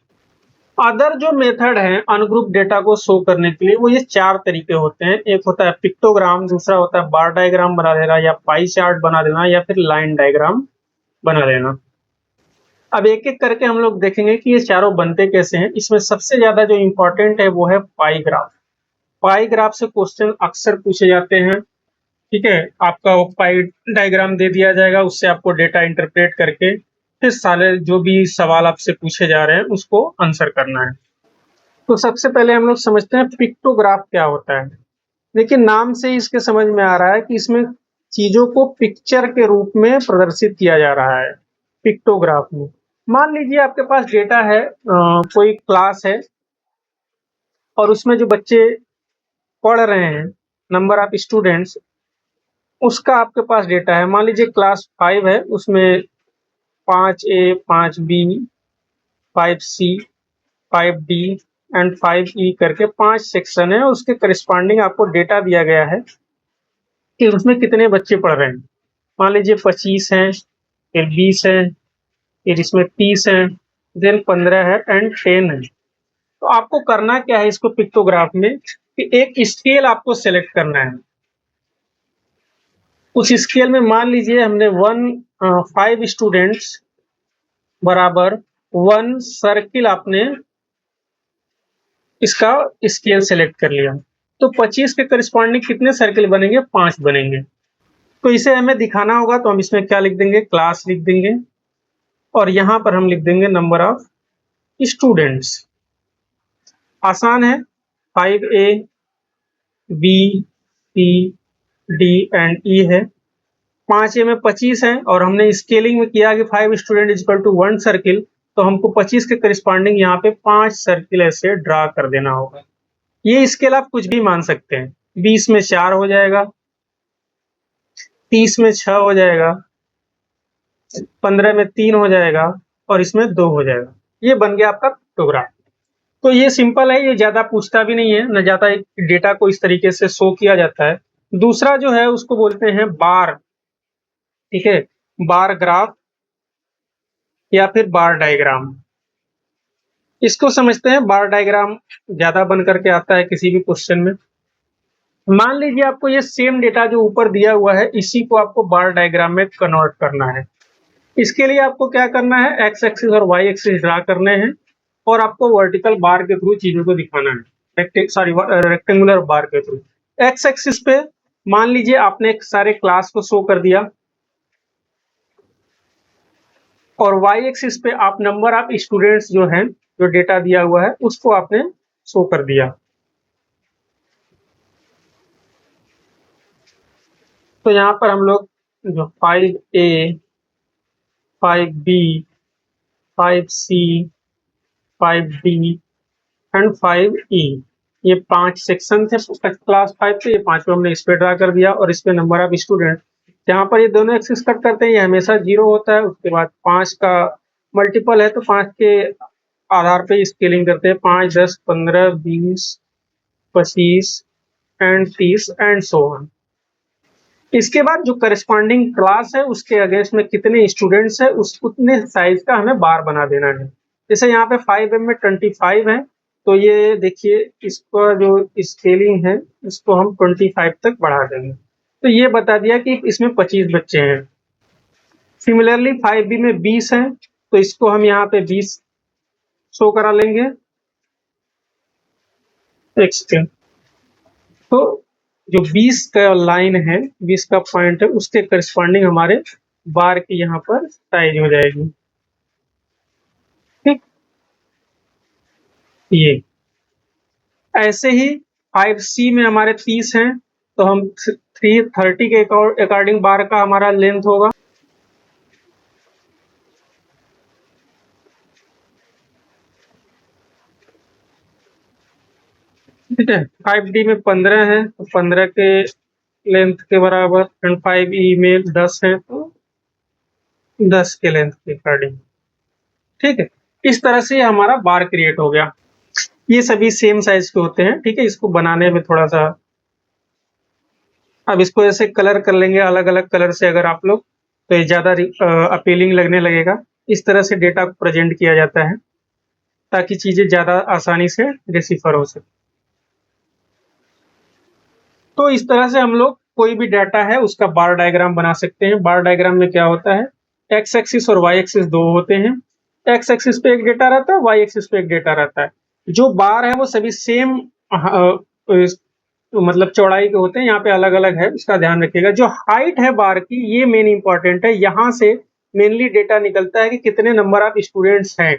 अदर जो मेथड है अनग्रुप डेटा को शो करने के लिए वो ये 4 तरीके होते हैं। एक होता है पिक्टोग्राम, दूसरा होता है बार डायग्राम बना देना या पाई चार्ट बना देना या फिर लाइन डायग्राम बना देना। अब एक एक करके हम लोग देखेंगे कि ये चारों बनते कैसे हैं। इसमें सबसे ज्यादा जो इम्पोर्टेंट है वो है पाई ग्राफ। पाई ग्राफ से क्वेश्चन अक्सर पूछे जाते हैं। ठीक है, आपका वो पाई डायग्राम दे दिया जाएगा, उससे आपको डेटा इंटरप्रेट करके फिर सारे जो भी सवाल आपसे पूछे जा रहे हैं उसको आंसर करना है। तो सबसे पहले हम लोग समझते हैं पिक्टोग्राफ क्या होता है। देखिए नाम से ही इसके समझ में आ रहा है कि इसमें चीजों को पिक्चर के रूप में प्रदर्शित किया जा रहा है पिक्टोग्राफ में। मान लीजिए आपके पास डेटा है, कोई क्लास है और उसमें जो बच्चे पढ़ रहे हैं नंबर ऑफ स्टूडेंट्स, उसका आपके पास डेटा है। मान लीजिए क्लास 5 है, उसमें 5A 5B 5C 5D and 5E करके 5 सेक्शन है। उसके करस्पॉन्डिंग आपको डेटा दिया गया है कि उसमें कितने बच्चे पढ़ रहे हैं। मान लीजिए 25 हैं, फिर 20 हैं, फिर इसमें 30 हैं, देन 15 है एंड 10 है। तो आपको करना क्या है इसको पिक्टोग्राफ में कि एक स्केल आपको सेलेक्ट करना है। उस स्केल में मान लीजिए हमने 5 स्टूडेंट्स बराबर 1 सर्किल आपने इसका स्केल सेलेक्ट कर लिया। तो 25 के करस्पॉन्डिंग कितने सर्किल बनेंगे? 5 बनेंगे। तो इसे हमें दिखाना होगा तो हम इसमें क्या लिख देंगे? क्लास लिख देंगे और यहाँ पर हम लिख देंगे नंबर ऑफ स्टूडेंट्स। आसान है। 5A, B, C, D and E है। 5A में 25 है और हमने स्केलिंग में किया कि 5 student is equal to 1 circle, तो हमको 25 के करस्पॉन्डिंग यहाँ पे 5 सर्किल ऐसे ड्रा कर देना होगा। ये स्केल आप कुछ भी मान सकते हैं। 20 में 4 हो जाएगा, 30 में 6 हो जाएगा, 15 में 3 हो जाएगा और इसमें 2 हो जाएगा। ये बन गया आपका पिक्टोग्राम। तो ये सिंपल है, ये ज्यादा पूछता भी नहीं है, न ज्यादा डेटा को इस तरीके से शो किया जाता है। दूसरा जो है उसको बोलते हैं बार, ठीक है, बार ग्राफ या फिर बार डायग्राम। इसको समझते हैं। बार डायग्राम ज्यादा बन करके आता है किसी भी क्वेश्चन में। मान लीजिए आपको ये सेम डेटा जो ऊपर दिया हुआ है इसी को आपको बार डायग्राम में कन्वर्ट करना है। इसके लिए आपको क्या करना है? एक्स एक्सिस और वाई एक्सिस ड्रा करने हैं और आपको वर्टिकल बार के थ्रू चीजों को दिखाना है, रेक्टेंगुलर बार के थ्रू। एक्स एक्सिस पे मान लीजिए आपने सारे क्लास को शो कर दिया और वाई एक्सिस पे आप नंबर ऑफ स्टूडेंट्स जो हैं, जो डेटा दिया हुआ है उसको आपने शो कर दिया। तो यहाँ पर हम लोग जो 5A, 5B, 5C, 5D and 5E, ये 5 सेक्शन थे क्लास 5 के। ये 5 को हमने इस पे ड्रा कर दिया और इस पे नंबर ऑफ स्टूडेंट, जहाँ पर ये दोनों एक्सिस कट करते हैं ये हमेशा 0 होता है। उसके बाद 5 का मल्टीपल है तो 5 के आधार पे स्केलिंग करते हैं, 5, 10, 15, 20, 25 एंड 30 एंड सो ऑन। इसके बाद जो करस्पॉन्डिंग क्लास है उसके अगेंस्ट में कितने स्टूडेंट्स है उस उतने साइज का हमें बार बना देना है। जैसे यहाँ पे 5M में 25 है तो ये देखिए इसका जो स्केलिंग है इसको हम 25 तक बढ़ा देंगे। तो ये बता दिया कि इसमें 25 बच्चे हैं। सिमिलरली 5B में 20 है तो इसको हम यहाँ पे 20 शो करा लेंगे। तो जो 20 का लाइन है, 20 का पॉइंट है, उसके करस्पॉन्डिंग हमारे बार की यहाँ पर साइज हो जाएगी। ठीक, ये ऐसे ही 5C में हमारे 30 हैं तो हम 330 के अकॉर्डिंग बार का हमारा लेंथ होगा। ठीक है, 5D में 15 है तो 15 के लेंथ के बराबर, एंड 5E में 10 है तो 10 के लेंथ के अकॉर्डिंग। ठीक है, इस तरह से हमारा बार क्रिएट हो गया। ये सभी सेम साइज के होते हैं। ठीक है, इसको बनाने में थोड़ा सा, अब इसको ऐसे कलर कर लेंगे अलग अलग कलर से अगर आप लोग, तो ये ज्यादा अपीलिंग लगने लगेगा। इस तरह से डेटा को प्रेजेंट किया जाता है ताकि चीजें ज्यादा आसानी से डिसिफर हो सके। तो इस तरह से हम लोग कोई भी डाटा है उसका बार डायग्राम बना सकते हैं। बार डायग्राम में क्या होता है, एक्स एक्सिस और वाई एक्सिस दो होते हैं। एक्स एक्सिस पे एक डेटा रहता है, वाई एक्सिस पे एक डेटा रहता है। जो बार है वो सभी सेम मतलब चौड़ाई के होते हैं, यहाँ पे अलग अलग है, इसका ध्यान रखिएगा। जो हाइट है बार की ये मेन इंपॉर्टेंट है। यहाँ से मेनली डेटा निकलता है कि कितने नंबर ऑफ स्टूडेंट्स हैं।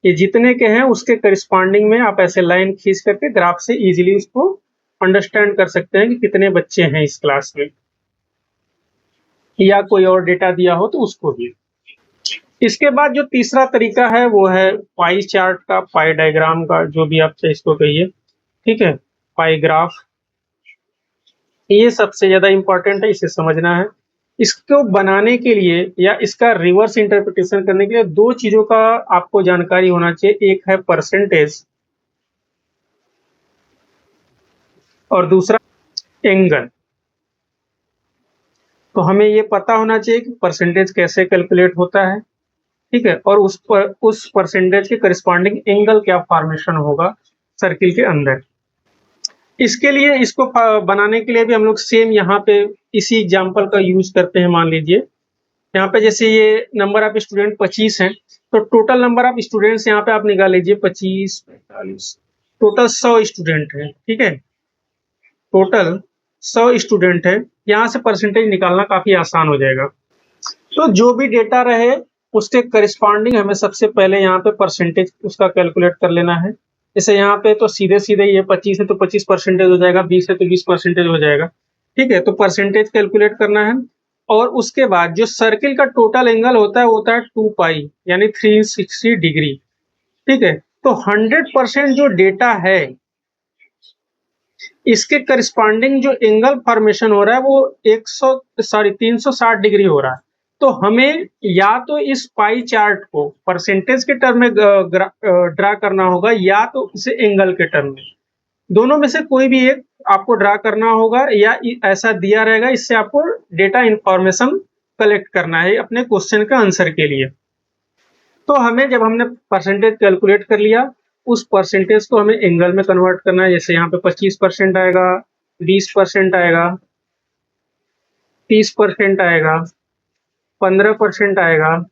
ये जितने के हैं उसके करस्पॉन्डिंग में आप ऐसे लाइन खींच करके ग्राफ से इजीली उसको अंडरस्टैंड कर सकते हैं कि कितने बच्चे हैं इस क्लास में, या कोई और डेटा दिया हो तो उसको भी। इसके बाद जो तीसरा तरीका है वो है पाई चार्ट का, पाई डायग्राम का, जो भी आप इसको कहिए। ठीक है, पाई ग्राफ, ये सबसे ज्यादा इंपॉर्टेंट है, इसे समझना है। इसको बनाने के लिए या इसका रिवर्स इंटरप्रिटेशन करने के लिए दो चीजों का आपको जानकारी होना चाहिए। एक है परसेंटेज और दूसरा एंगल। तो हमें ये पता होना चाहिए कि परसेंटेज कैसे कैलकुलेट होता है। ठीक है, और उस परसेंटेज के करस्पॉन्डिंग एंगल क्या फॉर्मेशन होगा सर्किल के अंदर। इसके लिए इसको बनाने के लिए भी हम लोग सेम यहाँ पे इसी एग्जांपल का यूज करते हैं। मान लीजिए यहाँ पे जैसे ये नंबर ऑफ स्टूडेंट 25 हैं तो टोटल नंबर ऑफ स्टूडेंट्स यहाँ पे आप निकाल लीजिए 25, 45, टोटल 100 स्टूडेंट हैं। ठीक है, टोटल 100 स्टूडेंट है, यहाँ से परसेंटेज निकालना काफ़ी आसान हो जाएगा। तो जो भी डेटा रहे उसके करस्पॉन्डिंग हमें सबसे पहले यहाँ पे परसेंटेज उसका कैलकुलेट कर लेना है। जैसे यहाँ पे तो सीधे-सीधे ये 25 है तो 25% हो जाएगा, 20 है तो 20% हो जाएगा। ठीक है, तो परसेंटेज कैलकुलेट करना है और उसके बाद जो सर्किल का टोटल एंगल होता है वो होता है 2 पाई यानी 360 डिग्री। ठीक है, तो 100% जो डेटा है इसके करस्पॉन्डिंग जो एंगल फॉर्मेशन हो रहा है वो 360 डिग्री हो रहा है। तो हमें या तो इस पाई चार्ट को परसेंटेज के टर्म में ड्रा करना होगा या तो इसे एंगल के टर्म में। दोनों में से कोई भी एक आपको ड्रा करना होगा या ऐसा दिया रहेगा, इससे आपको डेटा इंफॉर्मेशन कलेक्ट करना है अपने क्वेश्चन का आंसर के लिए। तो हमें जब हमने परसेंटेज कैलकुलेट कर लिया, उस परसेंटेज को हमें एंगल में कन्वर्ट करना है। जैसे यहाँ पे 25% आएगा, 20% आएगा, 30% आएगा, 15% आएगा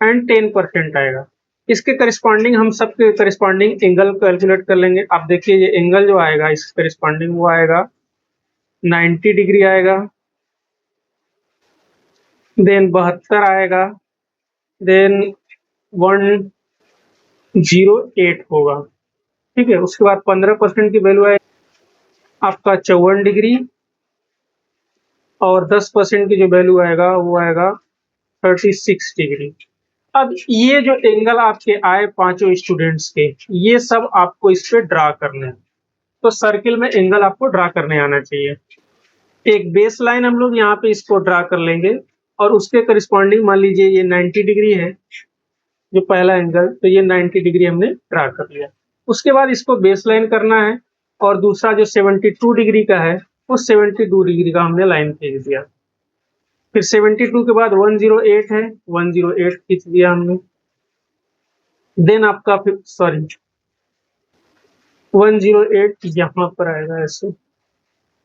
एंड 10% आएगा। इसके करस्पॉन्डिंग हम सबके करस्पॉन्डिंग एंगल कैलकुलेट कर लेंगे। आप देखिए ये एंगल जो आएगा इसके करस्पॉन्डिंग वो आएगा 90 डिग्री आएगा, देन 72 आएगा, देन 108 होगा। ठीक है, उसके बाद 15% की वैल्यू आएगी आपका 54 डिग्री और 10% की जो वैल्यू आएगा वो आएगा 36 डिग्री। अब ये जो एंगल आपके आए पांचों स्टूडेंट्स के, ये सब आपको इस पे ड्रा करने हैं। तो सर्किल में एंगल आपको ड्रा करने आना चाहिए। एक बेस लाइन हम लोग यहाँ पे इसको ड्रा कर लेंगे और उसके करस्पॉन्डिंग मान लीजिए ये 90 डिग्री है जो पहला एंगल, तो ये 90 डिग्री हमने ड्रा कर लिया। उसके बाद इसको बेस लाइन करना है और दूसरा जो 72 डिग्री का है वो 72 डिग्री का हमने लाइन खींच दिया। फिर 72 के बाद 108 है, 108 खींच दिया हमने। देन आपका फिर 108 यहाँ पर आएगा ऐसे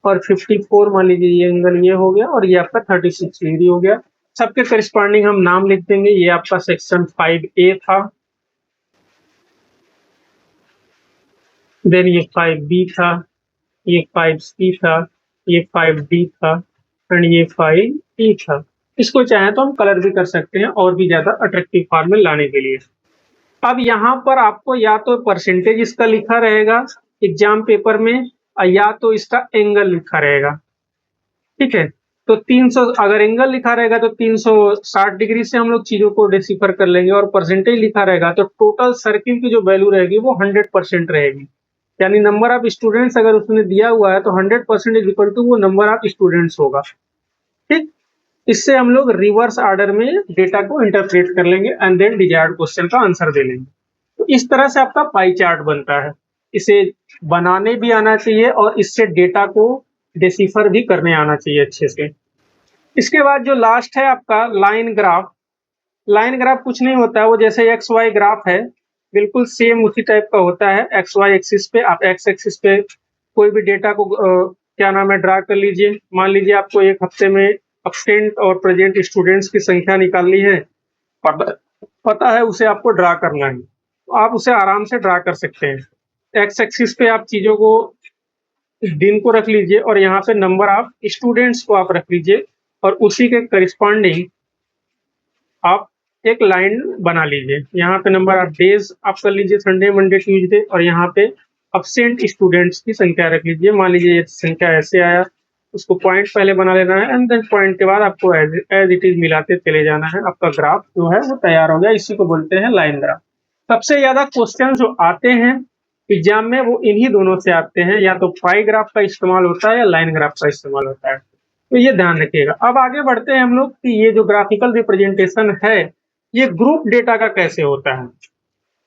और 54 मान लीजिए ये एंगल ये हो गया और ये आपका 36 डिग्री हो गया। सबके करस्पॉन्डिंग हम नाम लिख देंगे। ये आपका सेक्शन 5A था, देन ये 5B था, ये 5C था, ये 5D था एंड ये 5E था। इसको चाहे तो हम कलर भी कर सकते हैं और भी ज्यादा अट्रैक्टिव फॉर्म में लाने के लिए। अब यहाँ पर आपको या तो परसेंटेज इसका लिखा रहेगा एग्जाम पेपर में या तो इसका एंगल लिखा रहेगा। ठीक है, तो 300 अगर एंगल लिखा रहेगा तो 360 डिग्री से हम लोग चीजों को डिसिफर कर लेंगे और परसेंटेज लिखा रहेगा तो टोटल सर्किल की जो वैल्यू रहेगी वो 100% रहेगी। यानी नंबर ऑफ स्टूडेंट्स अगर उसने दिया हुआ है तो 100% इज इक्वल टू वो नंबर ऑफ स्टूडेंट्स होगा। ठीक, इससे हम लोग रिवर्स ऑर्डर में डेटा को इंटरप्रेट कर लेंगे एंड देन डिजायर्ड क्वेश्चन का आंसर दे लेंगे। तो इस तरह से आपका पाई चार्ट बनता है। इसे बनाने भी आना चाहिए और इससे डेटा को डिसिफर भी करने आना चाहिए अच्छे से। इसके बाद जो लास्ट है आपका लाइन ग्राफ। लाइन ग्राफ कुछ नहीं होता है, वो जैसे एक्स वाई ग्राफ है बिल्कुल सेम उसी टाइप का होता है। एक्स वाई एक्सिस पे आप एक्स एक्सिस पे कोई भी डेटा को क्या नाम है ड्रा कर लीजिए। मान लीजिए आपको एक हफ्ते में अब्सेंट और प्रेजेंट स्टूडेंट्स की संख्या निकालनी है, पता है उसे आपको ड्रा करना है, तो आप उसे आराम से ड्रा कर सकते हैं। एक्स एक्सिस पे आप चीजों को दिन को रख लीजिए और यहाँ पे नंबर ऑफ स्टूडेंट्स को आप रख लीजिए और उसी के करिस्पॉन्डिंग आप एक लाइन बना लीजिए। यहाँ पे नंबर ऑफ डेज आप कर लीजिए, संडे मंडे ट्यूसडे, और यहाँ पे अब्सेंट स्टूडेंट्स की संख्या रख लीजिए। मान लीजिए ये संख्या ऐसे आया, उसको पॉइंट पहले बना लेना है एंड देन पॉइंट के बाद आपको एज इट इज मिलाते चले जाना है। आपका ग्राफ जो है वो तैयार हो गया। इसी को बोलते हैं लाइन ग्राफ। सबसे ज्यादा क्वेश्चन जो आते हैं एग्जाम में वो इन्हीं दोनों से आते हैं, या तो पाई ग्राफ का इस्तेमाल होता है या लाइन ग्राफ का इस्तेमाल होता है। तो ये ध्यान रखिएगा। अब आगे बढ़ते हैं हम लोग कि ये जो ग्राफिकल रिप्रेजेंटेशन है ये ग्रुप डेटा का कैसे होता है।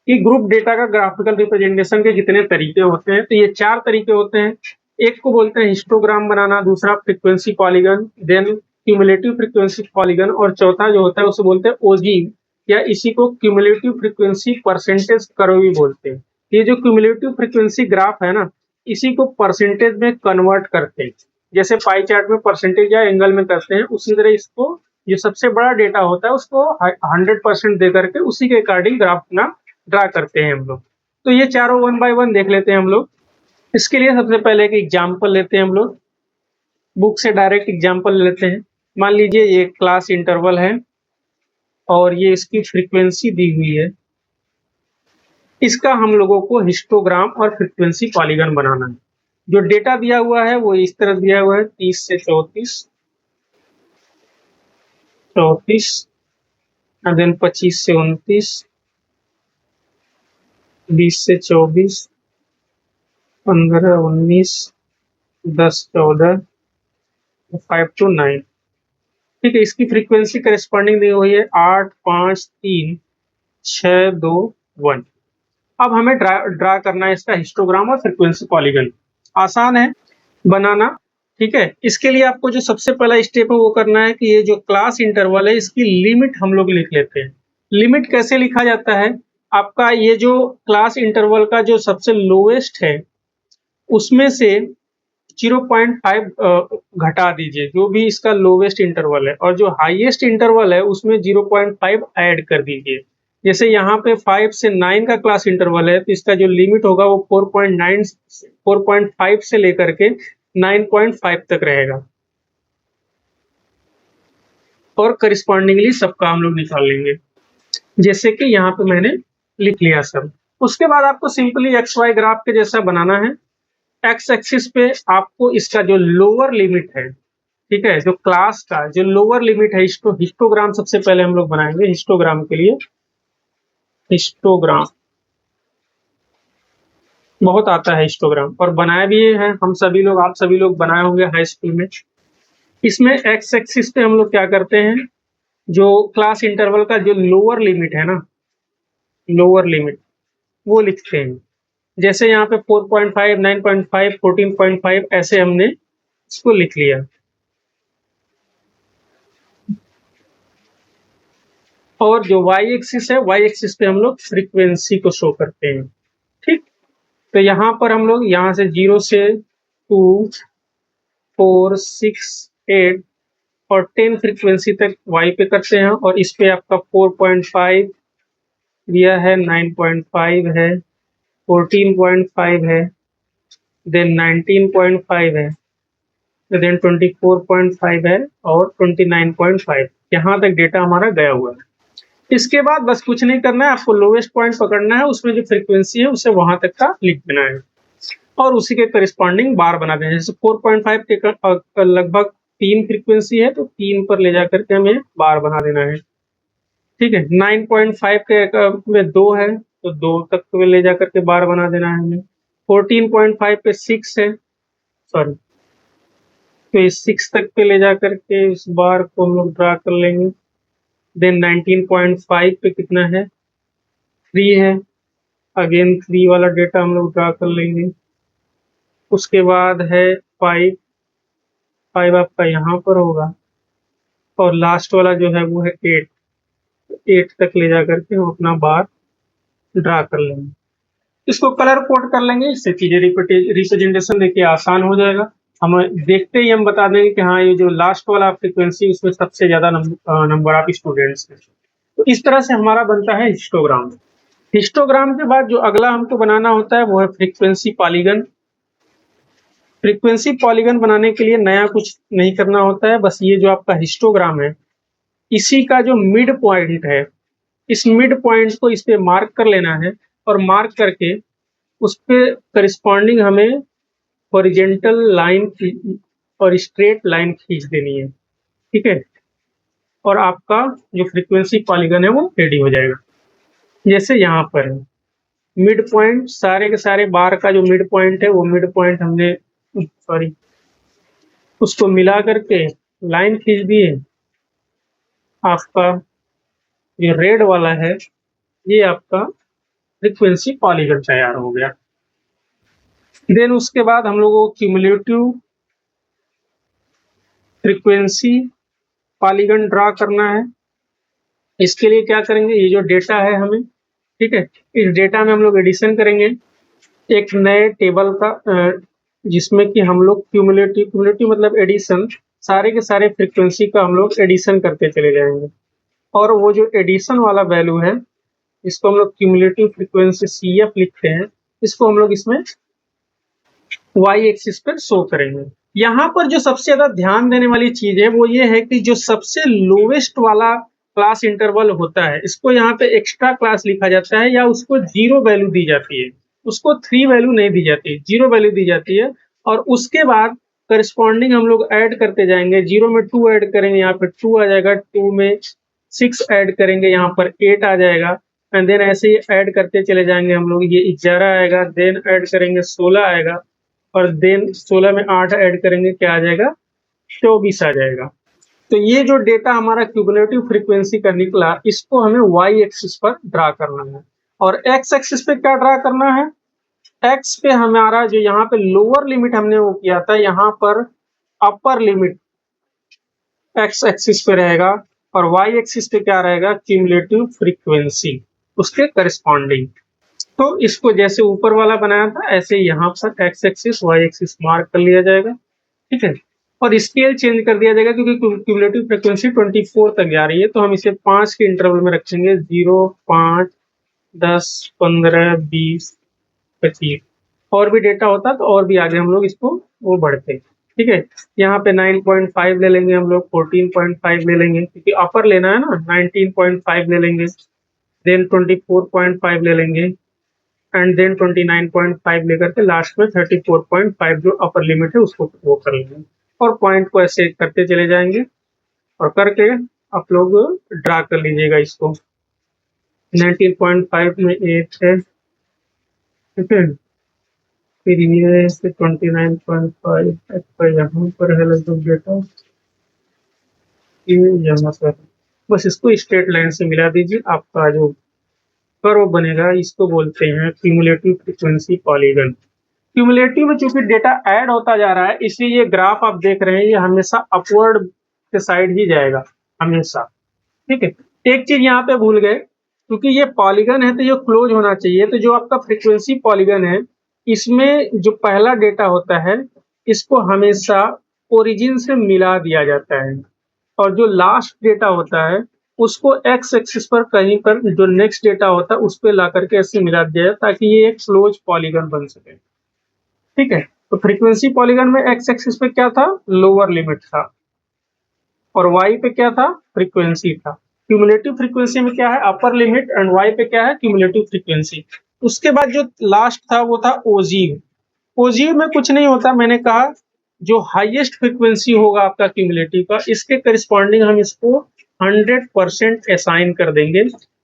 कि ग्रुप डेटा का ग्राफिकल रिप्रेजेंटेशन के कितने तरीके होते हैं, तो ये 4 तरीके होते हैं। एक को बोलते हैं हिस्टोग्राम बनाना, दूसरा frequency polygon, then cumulative frequency polygon, और चौथा जो होता है उसे बोलते हैं ओजीव, या इसी को क्यूमुलेटिव फ्रीक्वेंसी परसेंटेज कर्व भी बोलते हैं। ये जो क्यूमुलेटिव फ्रीक्वेंसी ग्राफ है ना, इसी को परसेंटेज में कन्वर्ट करते हैं। जैसे पाई चार्ट में परसेंटेज या एंगल में करते हैं, उसी तरह इसको जो सबसे बड़ा डेटा होता है उसको 100% दे करके उसी के अकॉर्डिंग ग्राफ ना ड्रा करते हैं हम लोग। तो ये चारों वन बाय वन देख लेते हैं हम लोग। इसके लिए सबसे पहले एक एग्जाम्पल लेते हैं हम लोग, बुक से डायरेक्ट एग्जाम्पल लेते हैं। मान लीजिए ये क्लास इंटरवल है और ये इसकी फ्रीक्वेंसी दी हुई है। इसका हम लोगों को हिस्टोग्राम और फ्रीक्वेंसी पॉलीगन बनाना है। जो डेटा दिया हुआ है वो इस तरह दिया हुआ है 30 से 34 एंड देन 25 से 29, 20 से 24, 15, 19, 10, 14, 5 to 9। ठीक है, इसकी फ्रीक्वेंसी करेस्पॉन्डिंग दी हुई है 8, 5, 3, 6, 2, 1। अब हमें ड्रा करना है इसका हिस्टोग्राम और फ्रीक्वेंसी पॉलीगन। आसान है बनाना। ठीक है, इसके लिए आपको जो सबसे पहला स्टेप है वो करना है कि ये जो क्लास इंटरवल है इसकी लिमिट हम लोग लिख लेते हैं। लिमिट कैसे लिखा जाता है? आपका ये जो क्लास इंटरवल का जो सबसे लोएस्ट है उसमें से 0.5 घटा दीजिए, जो भी इसका लोवेस्ट इंटरवल है, और जो हाईएस्ट इंटरवल है उसमें 0.5 ऐड कर दीजिए। जैसे यहाँ पे 5 से 9 का क्लास इंटरवल है तो इसका जो लिमिट होगा वो 4.5 से लेकर के 9.5 तक रहेगा, और करिस्पॉन्डिंगली सबका हम लोग निकाल लेंगे, जैसे कि यहाँ पे मैंने लिख लिया सब। उसके बाद आपको सिंपली एक्स वाई ग्राफ के जैसा बनाना है। एक्स एक्सिस पे आपको इसका जो लोअर लिमिट है, ठीक है, जो क्लास का जो लोअर लिमिट है, इसको हिस्टोग्राम सबसे पहले हम लोग बनाएंगे। हिस्टोग्राम के लिए हिस्टोग्राम बहुत आता है हिस्टोग्राम, और बनाया भी है हम सभी लोग, आप सभी लोग बनाए होंगे हाई स्कूल में। इसमें एक्स एक्सिस पे हम लोग क्या करते हैं, जो क्लास इंटरवल का जो लोअर लिमिट है ना, लोअर लिमिट वो लिखते हैं। जैसे यहाँ पे 4.5, 9.5, 14.5 ऐसे हमने इसको लिख लिया। और जो वाई एक्सिस है, वाई एक्सिस पे हम लोग फ्रीक्वेंसी को शो करते हैं। ठीक, तो यहाँ पर हम लोग यहाँ से 0 से 2, 4, 6, 8 और 10 फ्रीक्वेंसी तक वाई पे करते हैं, और इस पे आपका 4.5 दिया है, 9.5 है, 14.5 है, देन 19.5 है, देन 24.5 है, और 29.5। यहाँ तक डेटा हमारा गया हुआ है। इसके बाद बस कुछ नहीं करना है, आपको लोवेस्ट पॉइंट पकड़ना है, उसमें जो फ्रीक्वेंसी है उसे वहां तक का लिख देना है, और उसी के करिस्पॉन्डिंग बार बना देना है। जैसे 4.5 के लगभग 3 फ्रीक्वेंसी है तो 3 पर ले जाकर के हमें बार बना देना है। ठीक है, 9.5 के में 2 है तो 2 तक में ले जाकर के बार बना देना है हमें। 14.5 पे 6 है, सॉरी, तो इस 6 तक पे ले जाकर के इस बार को हम लोग ड्रा कर लेंगे। देन 19.5 पे कितना है, 3 है, अगेन 3 वाला डेटा हम लोग ड्रा कर लेंगे। उसके बाद है 5 आपका यहाँ पर होगा, और लास्ट वाला जो है वो है 8 तक ले जाकर के हम अपना बार ड्रा कर लेंगे। इसको कलर कोड कर लेंगे, इससे चीजें रिप्रेजेंटेशन देखिए आसान हो जाएगा। हम देखते ही हम बता देंगे कि हाँ ये जो लास्ट वाला फ्रीक्वेंसी उसमें सबसे ज्यादा नंबर ऑफ स्टूडेंट्स हैं। तो इस तरह से हमारा बनता है हिस्टोग्राम। हिस्टोग्राम के बाद जो अगला हमको बनाना होता है वो है फ्रीक्वेंसी पॉलीगन। फ्रीक्वेंसी पॉलीगन बनाने के लिए नया कुछ नहीं करना होता है, बस ये जो आपका हिस्टोग्राम है इसी का जो मिड पॉइंट है, इस मिड पॉइंट को इस पे मार्क कर लेना है, और मार्क करके उस पे करिस्पॉन्डिंग हमें हॉरिजेंटल लाइन और स्ट्रेट लाइन खींच देनी है। ठीक है, और आपका जो फ्रीक्वेंसी पॉलीगन है वो रेडी हो जाएगा। जैसे यहाँ पर है मिड पॉइंट, सारे के सारे बार का जो मिड पॉइंट है वो मिड पॉइंट हमने सॉरी उसको मिला करके लाइन खींच दिए। आपका जो रेड वाला है ये आपका फ्रीक्वेंसी पॉलीगन तैयार हो गया। देन उसके बाद हम लोगों को क्यूमुलेटिव फ्रीक्वेंसी पॉलीगन ड्रा करना है। इसके लिए क्या करेंगे, ये जो डेटा है हमें, ठीक है, इस डेटा में हम लोग एडिशन करेंगे एक नए टेबल का, जिसमें कि हम लोग क्यूमुलेटिव मतलब एडिशन, सारे के सारे फ्रीक्वेंसी का हम लोग एडिशन करते चले जाएंगे, और वो जो एडिशन वाला वैल्यू है इसको हम लोग क्यूमुलेटिव फ्रीक्वेंसी CF लिखते हैं, इसको हम लोग इसमें वाई एक्सिस पर शो करेंगे। यहाँ पर जो सबसे ज्यादा ध्यान देने वाली चीज है वो ये है कि जो सबसे लोवेस्ट वाला क्लास इंटरवल होता है इसको यहाँ पे एक्स्ट्रा क्लास लिखा जाता है या उसको 0 वैल्यू दी जाती है, उसको 3 वैल्यू नहीं दी जाती, 0 वैल्यू दी जाती है। और उसके बाद करस्पॉन्डिंग हम लोग ऐड करते जाएंगे। 0 में 2 ऐड करेंगे, यहाँ पे 2 आ जाएगा, 2 में 6 ऐड करेंगे, यहाँ पर 8 आ जाएगा। एंड देन ऐसे ही ऐड करते चले जाएंगे हम लोग, ये 11 आएगा, देन ऐड करेंगे 16 आएगा, और देन 16 में 8 ऐड करेंगे, क्या आ जाएगा, 24 आ जाएगा। तो ये जो डेटा हमारा क्यूमुलेटिव फ्रीक्वेंसी का निकला, इसको हमें वाई एक्सिस पर ड्रा करना है। और एक्स एक्सिस पे क्या ड्रा करना है, एक्स पे हमारा जो यहाँ पे लोअर लिमिट हमने वो किया था, यहाँ पर अपर लिमिट एक्स एक्सिस पे रहेगा, और वाई एक्सिस पे क्या रहेगा, क्यूमुलेटिव फ्रीक्वेंसी उसके करस्पॉन्डिंग। तो इसको जैसे ऊपर वाला बनाया था ऐसे यहाँ पर X axis Y axis mark कर लिया जाएगा, ठीक है। और स्केल चेंज कर दिया जाएगा क्योंकि क्यूमुलेटिव फ्रीक्वेंसी 24 तक जा रही है, तो हम इसे 5 के इंटरवल में रखेंगे, 0, 5, 10, 15, 20, 25। और भी डेटा होता तो और भी आगे हम लोग इसको वो बढ़ते, ठीक है। यहाँ पे 9.5 ले लेंगे हम लोग, 14.5 ले लेंगे क्योंकि अपर लेना है ना, 19.5 ले लेंगे, देन 24.5 ले लेंगे, एंड देन 29.5 लेकर के लास्ट में 34.5 जो अपर लिमिट है उसको वो कर लेंगे। और पॉइंट को ऐसे करते चले जाएंगे और करके आप लोग ड्रा कर लीजिएगा इसको। 19.5 में 8 है, ठीक है, फिर ये 29.5 यहाँ पर है लगभग डेटा, ये यहाँ पर, बस इसको स्ट्रेट लाइन से मिला दीजिए। आपका जो कर्व बनेगा इसको बोलते हैं क्यूमुलेटिव फ्रीक्वेंसी पॉलीगन। क्यूमुलेटिव में चूंकि डेटा ऐड होता जा रहा है, इसलिए ये ग्राफ आप देख रहे हैं ये हमेशा अपवर्ड के साइड ही जाएगा हमेशा, ठीक है। एक चीज यहाँ पे भूल गए, क्योंकि ये पॉलीगन है तो ये क्लोज होना चाहिए, तो जो आपका फ्रीक्वेंसी पॉलीगन है इसमें जो पहला डेटा होता है इसको हमेशा ओरिजिन से मिला दिया जाता है, और जो लास्ट डेटा होता है उसको एक्स एक्सिस पर कहीं पर जो नेक्स्ट डेटा होता है उस पर ला करके ऐसे मिला दिया जाए ताकि ये एक क्लोज पॉलीगन बन सके, ठीक है। तो फ्रीक्वेंसी पॉलीगन में एक्स एक्सिस पे क्या था, लोअर लिमिट था, और वाई पे क्या था, फ्रीक्वेंसी था। क्यूमुलेटिव फ्रीक्वेंसी में क्या है, अपर लिमिट, एंड वाई पे क्या है, क्यूमुलेटिव फ्रीक्वेंसी। उसके बाद जो लास्ट था वो था ओजीव। ओजीव में कुछ नहीं होता, मैंने कहा जो हाईएस्ट फ्रीक्वेंसी होगा आपका क्यूमुलेटिव का, इसके करस्पॉन्डिंग हम इसको 100% असाइन कर देंगे,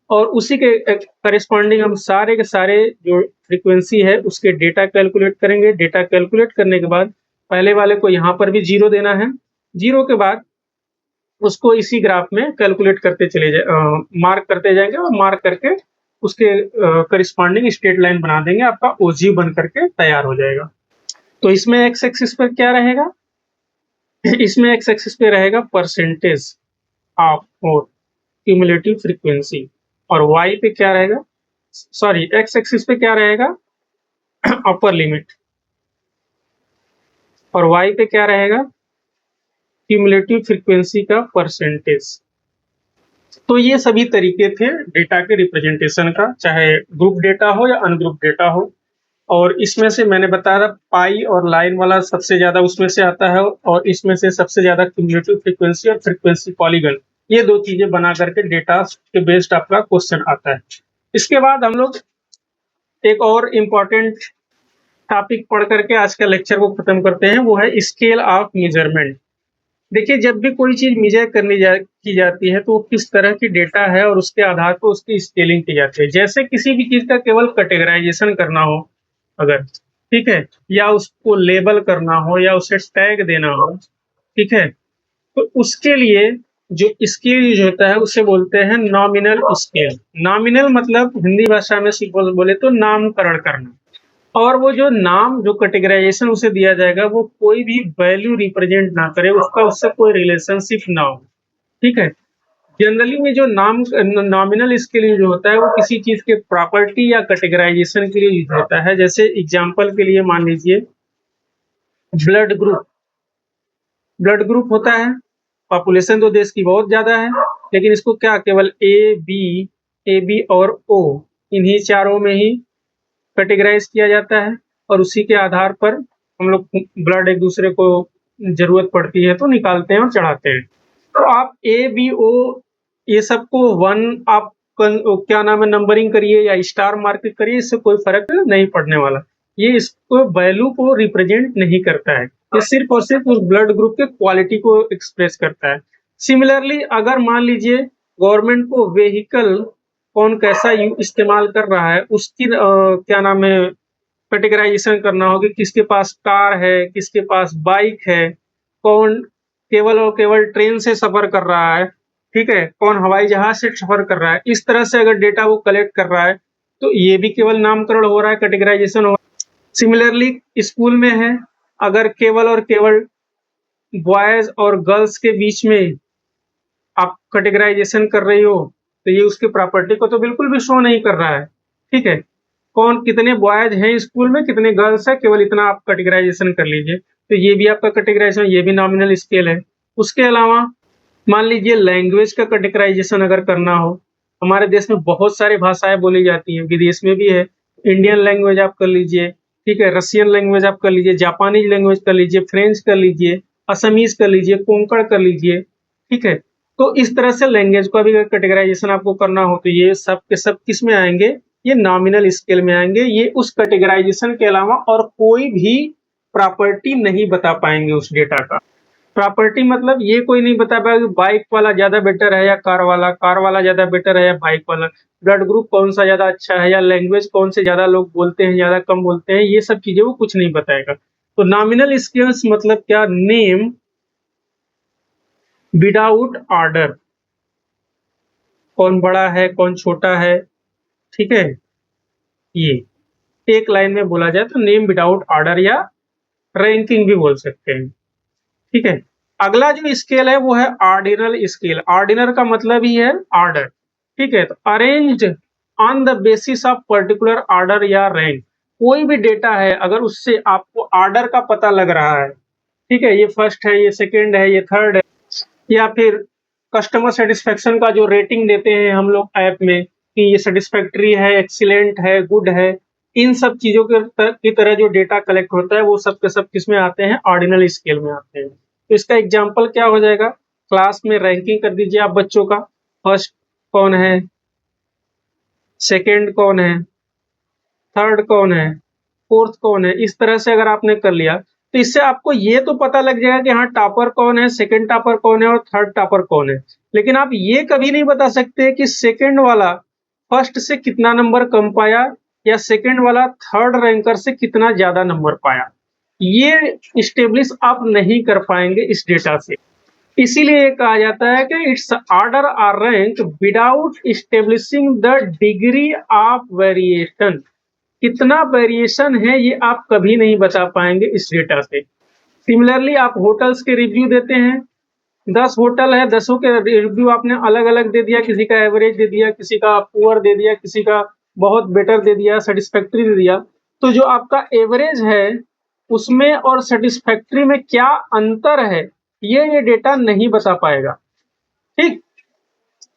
और उसी के करस्पॉन्डिंग हम सारे के सारे जो फ्रीक्वेंसी है उसके डेटा कैलकुलेट करेंगे। डेटा कैलकुलेट करने के बाद पहले वाले को यहाँ पर भी 0 देना है, 0 के बाद उसको इसी ग्राफ में कैलकुलेट करते चले जाए, मार्क करते जाएंगे, और मार्क करके उसके करस्पॉन्डिंग स्ट्रेट लाइन बना देंगे, आपका ओजी बन करके तैयार हो जाएगा। तो इसमें एक्स एक्सिस पर क्या रहेगा, इसमें एक्स एक्सिस पे रहेगा परसेंटेज ऑफ और क्यूमुलेटिव फ्रीक्वेंसी, और वाई पे क्या रहेगा, सॉरी एक्स एक्सिस पे क्या रहेगा, अपर लिमिट, और वाई पे क्या रहेगा, क्यूमुलेटिव फ्रीक्वेंसी का परसेंटेज। तो ये सभी तरीके थे डेटा के रिप्रेजेंटेशन का, चाहे ग्रुप डेटा हो या अनग्रुप डेटा हो। और इसमें से मैंने बताया था पाई और लाइन वाला सबसे ज्यादा उसमें से आता है, और इसमें से सबसे ज्यादा क्यूमुलेटिव फ्रीक्वेंसी और फ्रीक्वेंसी पॉलीगन, ये दो चीजें बना करके डेटा के बेस्ड आपका क्वेश्चन आता है। इसके बाद हम लोग एक और इम्पोर्टेंट टॉपिक पढ़ करके आज का लेक्चर को खत्म करते हैं, वो है स्केल ऑफ मेजरमेंट। देखिए, जब भी कोई चीज मेजर की जाती है तो किस तरह की डेटा है और उसके आधार पर उसकी स्केलिंग की जाती है। जैसे किसी भी चीज का केवल कैटेगराइजेशन करना हो अगर, ठीक है, या उसको लेबल करना हो या उसे टैग देना हो, ठीक है, तो उसके लिए जो स्केल यूज होता है उसे बोलते हैं नॉमिनल स्केल। नॉमिनल मतलब हिंदी भाषा में सिंपल बोले तो नामकरण करना। और वो जो नाम जो कैटेगराइजेशन उसे दिया जाएगा वो कोई भी वैल्यू रिप्रेजेंट ना करे, उसका उससे कोई रिलेशनशिप ना हो, ठीक है। जनरली में जो नाम नॉमिनल स्केल यूज होता है वो किसी चीज के प्रॉपर्टी या कैटेगराइजेशन के लिए यूज होता है। जैसे एग्जांपल के लिए मान लीजिए ब्लड ग्रुप। ब्लड ग्रुप होता है, पॉपुलेशन तो देश की बहुत ज्यादा है, लेकिन इसको क्या केवल ए बी और ओ, इन्हीं चारों में ही कैटेगराइज किया जाता है, और उसी के आधार पर हम लोग ब्लड एक दूसरे को जरूरत पड़ती है तो निकालते हैं और चढ़ाते हैं। तो आप ए बी ओ ये सबको 1 आप क्या नाम है नंबरिंग करिए या स्टार मार्किंग करिए, इससे कोई फर्क नहीं पड़ने वाला। ये इसको वैल्यू को रिप्रेजेंट नहीं करता है, ये सिर्फ और सिर्फ उस ब्लड ग्रुप के क्वालिटी को एक्सप्रेस करता है। सिमिलरली अगर मान लीजिए गवर्नमेंट को व्हीकल कौन कैसा इस्तेमाल कर रहा है उसकी क्या नाम है कैटेगराइजेशन करना हो कि किसके पास कार है, किसके पास बाइक है, कौन केवल और केवल ट्रेन से सफर कर रहा है, ठीक है, कौन हवाई जहाज से सफर कर रहा है। इस तरह से अगर डेटा वो कलेक्ट कर रहा है तो ये भी केवल नामकरण हो रहा है, कैटेगराइजेशन हो। सिमिलरली स्कूल में है, अगर केवल और केवल बॉयज और गर्ल्स के बीच में आप कैटेगराइजेशन कर रही हो तो ये उसकी प्रॉपर्टी को तो बिल्कुल भी शो नहीं कर रहा है, ठीक है। कौन कितने बॉयज हैं स्कूल में, कितने गर्ल्स है, केवल इतना आप कैटेगराइजेशन कर लीजिए, तो ये भी आपका कैटेगराइजेशन, ये भी नॉमिनल स्केल है। उसके अलावा मान लीजिए लैंग्वेज का कैटेगराइजेशन अगर करना हो, हमारे देश में बहुत सारी भाषाएं बोली जाती हैं, विदेश में भी है। इंडियन लैंग्वेज आप कर लीजिए, ठीक है, रशियन लैंग्वेज आप कर लीजिए, जापानीज लैंग्वेज कर लीजिए, फ्रेंच कर लीजिए, असमीज कर लीजिए, कोंकण कर लीजिए, ठीक है। तो इस तरह से लैंग्वेज का भी कैटेगराइजेशन आपको करना हो तो ये सब के सब किस में आएंगे, ये नॉमिनल स्केल में आएंगे। ये उस कैटेगराइजेशन के अलावा और कोई भी प्रॉपर्टी नहीं बता पाएंगे उस डेटा का। प्रॉपर्टी मतलब ये कोई नहीं बता पाएगा कि बाइक वाला ज्यादा बेटर है या कार वाला ज्यादा बेटर है या बाइक वाला, ब्लड ग्रुप कौन सा ज्यादा अच्छा है या लैंग्वेज कौन से ज्यादा लोग बोलते हैं ज्यादा कम बोलते हैं, ये सब चीजें वो कुछ नहीं बताएगा। तो नॉमिनल स्केल्स मतलब क्या, नेम विदाउट ऑर्डर, कौन बड़ा है कौन छोटा है, ठीक है, ये एक लाइन में बोला जाए तो नेम विदाउट ऑर्डर या रैंकिंग भी बोल सकते हैं, ठीक है। अगला जो स्केल है वो है ऑर्डिनल स्केल। ऑर्डिनल का मतलब ही है ऑर्डर, ठीक है। तो arranged on the basis of particular order या रैंक, कोई भी डेटा है अगर उससे आपको ऑर्डर का पता लग रहा है, ठीक है, ये फर्स्ट है, ये सेकंड है, ये थर्ड है, या फिर कस्टमर सेटिस्फेक्शन का जो रेटिंग देते हैं हम लोग ऐप में कि ये सेटिस्फैक्ट्री है, एक्सीलेंट है, गुड है, इन सब चीजों की तरह जो डेटा कलेक्ट होता है वो सब के सब किस में आते हैं, ऑर्डिनल स्केल में आते हैं। तो इसका एग्जाम्पल क्या हो जाएगा, क्लास में रैंकिंग कर दीजिए आप बच्चों का, फर्स्ट कौन है, सेकेंड कौन है, थर्ड कौन है, फोर्थ कौन है, इस तरह से अगर आपने कर लिया तो इससे आपको ये तो पता लग जाएगा कि हाँ टॉपर कौन है, सेकंड टॉपर कौन है और थर्ड टॉपर कौन है। लेकिन आप ये कभी नहीं बता सकते कि सेकंड वाला फर्स्ट से कितना नंबर कम पाया या सेकंड वाला थर्ड रैंकर से कितना ज्यादा नंबर पाया, ये स्टेब्लिश आप नहीं कर पाएंगे इस डेटा से। इसीलिए कहा जाता है कि it's order or rank without establishing the degree of variation. कितना वेरिएशन है ये आप कभी नहीं बता पाएंगे इस डेटा से। सिमिलरली आप होटल्स के रिव्यू देते हैं, 10 होटल है, 10 के रिव्यू आपने अलग अलग दे दिया, किसी का एवरेज दे दिया, किसी का पुअर दे दिया, किसी का बहुत बेटर दे दिया, सेटिस्फैक्ट्री दे दिया। तो जो आपका एवरेज है उसमें और सेटिस्फैक्ट्री में क्या अंतर है ये डेटा नहीं बता पाएगा, ठीक।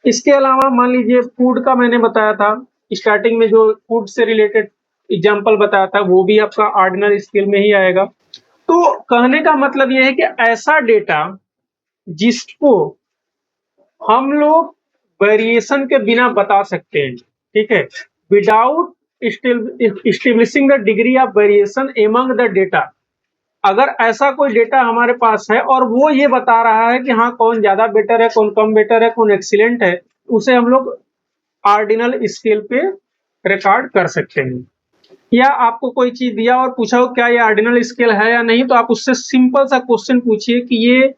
इसके अलावा मान लीजिए फूड का मैंने बताया था स्टार्टिंग में, जो फूड से रिलेटेड एग्जाम्पल बताया था वो भी आपका ऑर्डिनल स्केल में ही आएगा। तो कहने का मतलब यह है कि ऐसा डेटा जिसको हम लोग वेरिएशन के बिना बता सकते हैं, ठीक है, without establishing the degree of variation among the data. अगर ऐसा कोई डेटा हमारे पास है और वो ये बता रहा है कि हाँ कौन ज्यादा बेटर है, कौन कम बेटर है, कौन एक्सीलेंट है, उसे हम लोग ऑर्डिनल स्केल पे रिकॉर्ड कर सकते हैं। या आपको कोई चीज दिया और पूछा हो क्या ये ऑर्डिनल स्केल है या नहीं, तो आप उससे सिंपल सा क्वेश्चन पूछिए कि ये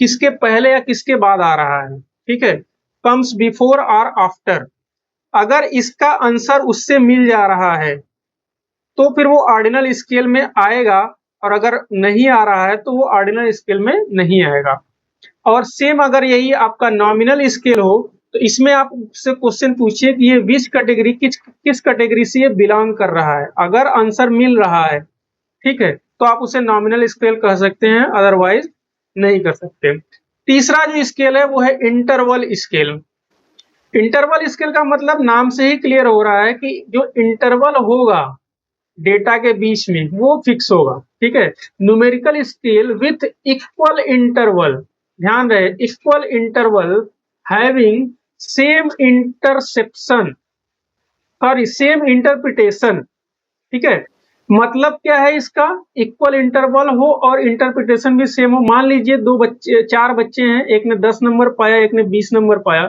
किसके पहले या किसके बाद आ रहा है, ठीक है, कम्स बिफोर और आफ्टर। अगर इसका आंसर उससे मिल जा रहा है तो फिर वो ऑर्डिनल स्केल में आएगा, और अगर नहीं आ रहा है तो वो ऑर्डिनल स्केल में नहीं आएगा। और सेम अगर यही आपका नॉमिनल स्केल हो तो इसमें आप उससे क्वेश्चन पूछिए कि ये विच कैटेगरी किस कैटेगरी से ये बिलोंग कर रहा है। अगर आंसर मिल रहा है, ठीक है, तो आप उसे नॉमिनल स्केल कह सकते हैं, अदरवाइज नहीं कर सकते। तीसरा जो स्केल है वो है इंटरवल स्केल। इंटरवल स्केल का मतलब नाम से ही क्लियर हो रहा है कि जो इंटरवल होगा डेटा के बीच में वो फिक्स होगा। ठीक है, numerical scale with equal interval, ध्यान रहे equal interval having same interception, sorry same interpretation. ठीक है, मतलब क्या है इसका, इक्वल इंटरवल हो और इंटरप्रिटेशन भी सेम हो। मान लीजिए दो बच्चे, चार बच्चे हैं, एक ने 10 नंबर पाया, एक ने 20 नंबर पाया,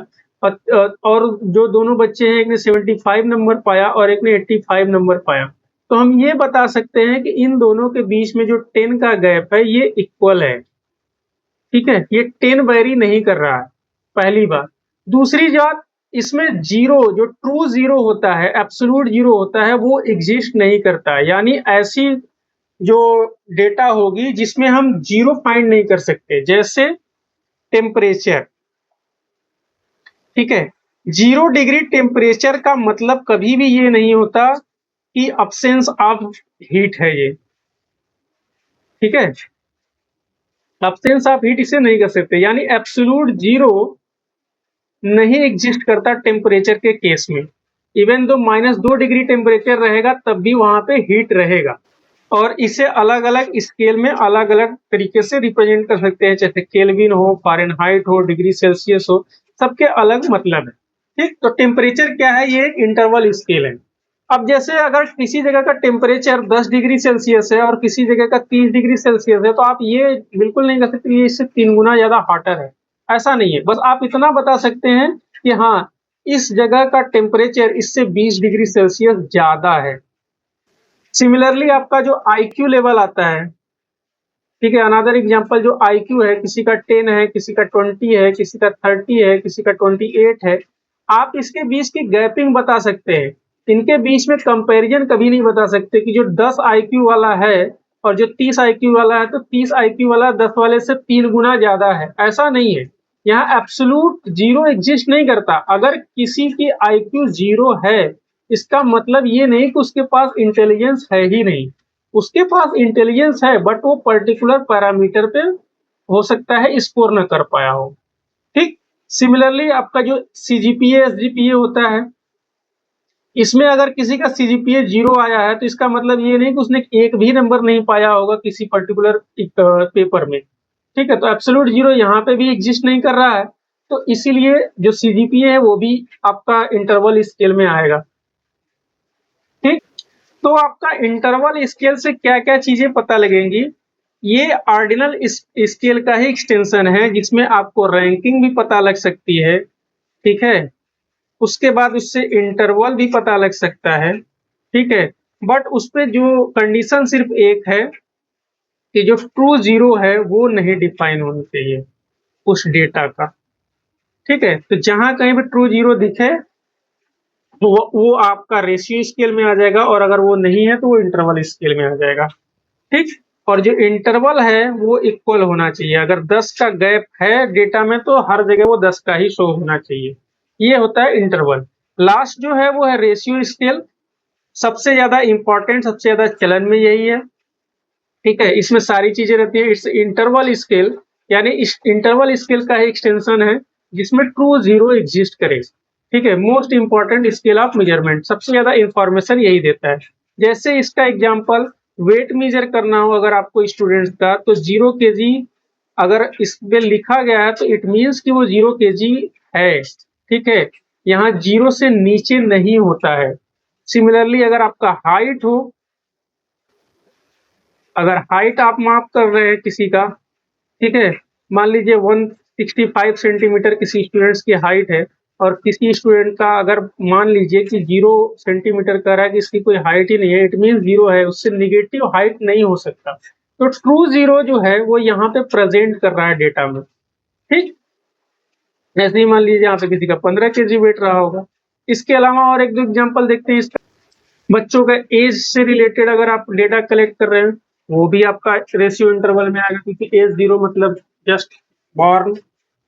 और जो दोनों बच्चे हैं, एक ने 75 नंबर पाया और एक ने 85 नंबर पाया, तो हम ये बता सकते हैं कि इन दोनों के बीच में जो 10 का गैप है ये इक्वल है। ठीक है, ये 10 वैरी नहीं कर रहा है, पहली बात। दूसरी बात, इसमें जीरो, जो ट्रू जीरो होता है, एब्सोल्यूट जीरो होता है, वो एग्जिस्ट नहीं करता है। यानी ऐसी जो डेटा होगी जिसमें हम जीरो फाइंड नहीं कर सकते, जैसे टेम्परेचर। ठीक है, 0 डिग्री टेम्परेचर का मतलब कभी भी ये नहीं होता कि अब्सेंस ऑफ हीट है ये। ठीक है, अब्सेंस ऑफ हीट इसे नहीं कर सकते, यानी एब्सोल्यूट जीरो नहीं एग्जिस्ट करता टेम्परेचर के केस में। इवन दो -2 डिग्री टेम्परेचर रहेगा तब भी वहां पे हीट रहेगा। और इसे अलग अलग स्केल में अलग अलग तरीके से रिप्रेजेंट कर सकते हैं, जैसे केल्विन हो, फ़ारेनहाइट हो, डिग्री सेल्सियस हो, सबके अलग मतलब है। ठीक, तो टेम्परेचर क्या है, ये एक इंटरवल स्केल है। अब जैसे अगर किसी जगह का टेम्परेचर 10 डिग्री सेल्सियस है और किसी जगह का 30 डिग्री सेल्सियस है, तो आप ये बिल्कुल नहीं कह सकते कि ये इससे 3 गुना ज्यादा हॉटर है। ऐसा नहीं है, बस आप इतना बता सकते हैं कि हाँ, इस जगह का टेम्परेचर इससे 20 डिग्री सेल्सियस ज्यादा है। सिमिलरली आपका जो आईक्यू लेवल आता है, ठीक है, अनदर एग्जांपल, जो आईक्यू है, किसी का 10 है, किसी का 20 है, किसी का 30 है, किसी का 28 है, आप इसके बीच की गैपिंग बता सकते हैं। इनके बीच में कंपैरिजन कभी नहीं बता सकते कि जो 10 आईक्यू वाला है और जो 30 आईक्यू वाला है, तो 30 आईक्यू वाला 10 वाले से 3 गुना ज्यादा है, ऐसा नहीं है। यहाँ एब्सोल्यूट जीरो एग्जिस्ट नहीं करता। अगर किसी की आईक्यू जीरो है, इसका मतलब ये नहीं कि उसके पास इंटेलिजेंस है ही नहीं। उसके पास इंटेलिजेंस है, बट वो पर्टिकुलर पैरामीटर पे हो सकता है स्कोर न कर पाया हो। ठीक, सिमिलरली आपका जो सीजीपीए एसजीपीए होता है, इसमें अगर किसी का सीजीपीए 0 आया है, तो इसका मतलब ये नहीं कि उसने एक भी नंबर नहीं पाया होगा किसी पर्टिकुलर पेपर में। ठीक है, तो एब्सोल्यूट जीरो यहाँ पे भी एग्जिस्ट नहीं कर रहा है, तो इसीलिए जो सीजीपीए है वो भी आपका इंटरवल स्केल में आएगा। ठीक, तो आपका इंटरवल स्केल से क्या क्या चीजें पता लगेंगी, ये ऑर्डिनल स्केल का ही एक्सटेंशन है, जिसमें आपको रैंकिंग भी पता लग सकती है। ठीक है, उसके बाद उससे इंटरवल भी पता लग सकता है। ठीक है, बट उस पे जो कंडीशन सिर्फ एक है कि जो ट्रू जीरो है वो नहीं डिफाइन होनी चाहिए उस डेटा का। ठीक है, तो जहां कहीं भी ट्रू जीरो दिखे तो वो आपका रेशियो स्केल में आ जाएगा, और अगर वो नहीं है तो वो इंटरवल स्केल में आ जाएगा। ठीक, और जो इंटरवल है वो इक्वल होना चाहिए। अगर 10 का गैप है डेटा में, तो हर जगह वो 10 का ही शो होना चाहिए। ये होता है इंटरवल। लास्ट जो है वो है रेशियो स्केल, सबसे ज्यादा इंपॉर्टेंट, सबसे ज्यादा चलन में यही है। ठीक है, इसमें सारी चीजें रहती है। इट्स इंटरवल स्केल, यानी इस इंटरवल स्केल का ही एक्सटेंशन है जिसमें ट्रू जीरो एग्जिस्ट करे। ठीक है, most important scale of measurement, सबसे ज्यादा इंफॉर्मेशन यही देता है। जैसे इसका एग्जांपल, वेट मेजर करना हो अगर आपको स्टूडेंट्स का, तो 0 kg अगर इस पे लिखा गया है तो इट मीन्स कि वो 0 kg है। ठीक है, यहाँ 0 से नीचे नहीं होता है। सिमिलरली अगर आपका हाइट हो, अगर हाइट आप माप कर रहे हैं किसी का, ठीक है, मान लीजिए 165 सेंटीमीटर किसी स्टूडेंट्स की हाइट है, और किसी स्टूडेंट का अगर मान लीजिए कि 0 सेंटीमीटर कह रहा है कि इसकी कोई हाइट ही नहीं है, इट मीन जीरो है, उससे निगेटिव हाइट नहीं हो सकता। तो ट्रू जीरो जो है वो यहाँ पे प्रेजेंट कर रहा है डेटा में। ठीक, ऐसे ही मान लीजिए यहाँ पे किसी का 15 kg वेट रहा होगा। इसके अलावा और एक दो एग्जाम्पल देखते हैं इसका। बच्चों का एज से रिलेटेड अगर आप डेटा कलेक्ट कर रहे हैं, वो भी आपका रेशियो इंटरवल में आएगा, क्योंकि एज 0 मतलब जस्ट बॉर्न।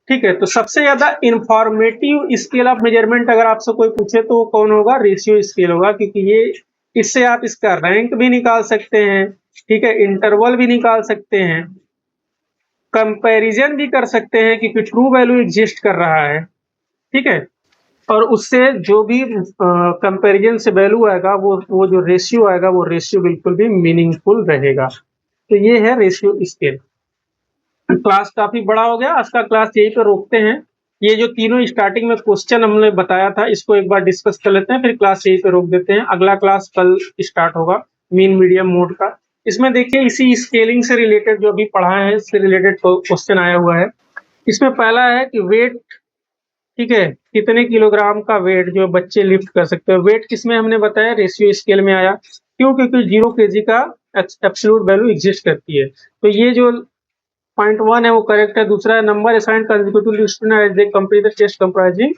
ठीक है, तो सबसे ज्यादा इंफॉर्मेटिव स्केल ऑफ मेजरमेंट अगर आपसे कोई पूछे तो वो कौन होगा, रेशियो स्केल होगा, क्योंकि ये इससे आप इसका रैंक भी निकाल सकते हैं। ठीक है, इंटरवल भी निकाल सकते हैं, कंपैरिजन भी कर सकते हैं कि ट्रू वैल्यू एग्जिस्ट कर रहा है। ठीक है, और उससे जो भी कंपैरिजन से वैल्यू आएगा वो जो रेशियो आएगा वो रेशियो बिल्कुल भी मीनिंगफुल रहेगा। तो ये है रेशियो स्केल। क्लास काफी बड़ा हो गया, आज का क्लास यहीं पे रोकते हैं। ये जो तीनों स्टार्टिंग में क्वेश्चन हमने बताया था इसको एक बार डिस्कस कर लेते हैं, फिर क्लास यहीं पे रोक देते हैं। अगला क्लास कल स्टार्ट होगा मीन मीडियम मोड का। इसमें देखिए इसी स्केलिंग से रिलेटेड जो अभी पढ़ा है इससे रिलेटेड क्वेश्चन आया हुआ है। इसमें पहला है कि वेट, ठीक है, कितने किलोग्राम का वेट जो बच्चे लिफ्ट कर सकते हैं। वेट किसमें हमने बताया, रेशियो स्केल में आया। क्यों? क्योंकि 0 kg का एब्सोल्यूट वैल्यू एग्जिस्ट करती है। तो ये जो पॉइंट 1 है वो करेक्ट है। दूसरा है number assigned consecutively student as they complete the test comprising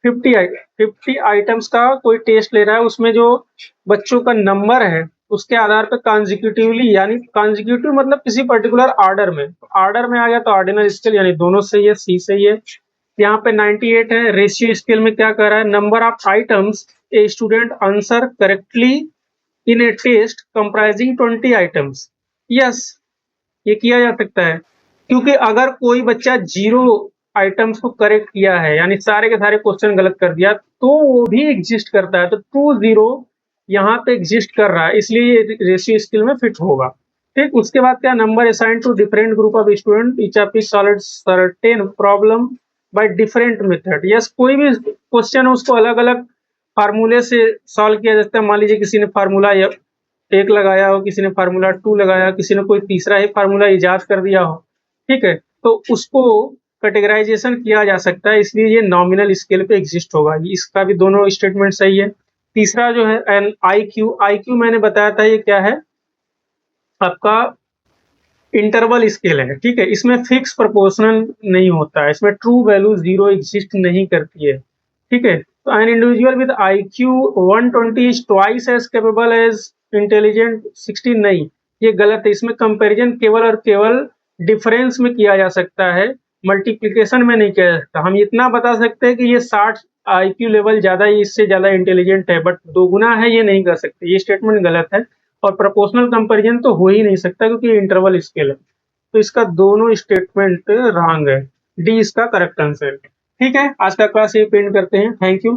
50 items का कोई टेस्ट ले रहा है, उसमें जो बच्चों का नंबर है उसके आधार पर कॉन्जिक्यूटिवली, यानी कॉन्जिक्यूटिव मतलब किसी पर्टिकुलर ऑर्डर में, ऑर्डर में आ गया तो ऑर्डिनल स्केल यानी दोनों सही है, सी सही है। यहाँ पे 98 है। रेशियो स्केल में क्या कह रहा है, number of items a student answer correctly in a test comprising 20 items. Yes, ये किया जा सकता है, क्योंकि अगर कोई बच्चा 0 आइटम्स को करेक्ट किया है यानी सारे के सारे क्वेश्चन गलत कर दिया तो वो भी एग्जिस्ट करता है। तो 2 0 यहाँ पे एग्जिस्ट कर रहा है, इसलिए ये रेशियो स्केल में फिट होगा। ठीक, उसके बाद क्या, number assign to different group of student each of solve certain problem by different method. Yes, कोई भी क्वेश्चन है उसको अलग अलग फार्मूले से सॉल्व किया जाता है। मान लीजिए किसी ने फार्मूला 1 लगाया हो, किसी ने फार्मूला 2 लगाया, किसी ने कोई तीसरा ही फार्मूला इजाद कर दिया हो, ठीक है, तो उसको कैटेगराइजेशन किया जा सकता है, इसलिए ये नॉमिनल स्केल पे एग्जिस्ट होगा। इसका भी दोनों स्टेटमेंट सही है। तीसरा जो है एन आईक्यू, आईक्यू मैंने बताया था ये क्या है, आपका इंटरवल स्केल है। ठीक है, इसमें फिक्स प्रोपोर्शनल नहीं होता है, इसमें ट्रू वैल्यू 0 एग्जिस्ट नहीं करती है। ठीक है, तो an individual with IQ 120 is twice as capable as intelligent 16, नहीं, ये गलत है। इसमें कंपैरिजन केवल और केवल डिफरेंस में किया जा सकता है, मल्टीप्लिकेशन में नहीं किया जा सकता। हम इतना बता सकते हैं कि ये 60 IQ लेवल ज्यादा, इससे ज्यादा इंटेलिजेंट है, बट दोगुना है ये नहीं कर सकते, ये स्टेटमेंट गलत है। और प्रोपोर्शनल कंपैरिजन तो हो ही नहीं सकता क्योंकि ये इंटरवल स्केल है। तो इसका दोनों स्टेटमेंट रॉन्ग है, डी इसका करेक्ट आंसर है। ठीक है, आज का क्लास ये पेंड करते हैं। Thank you.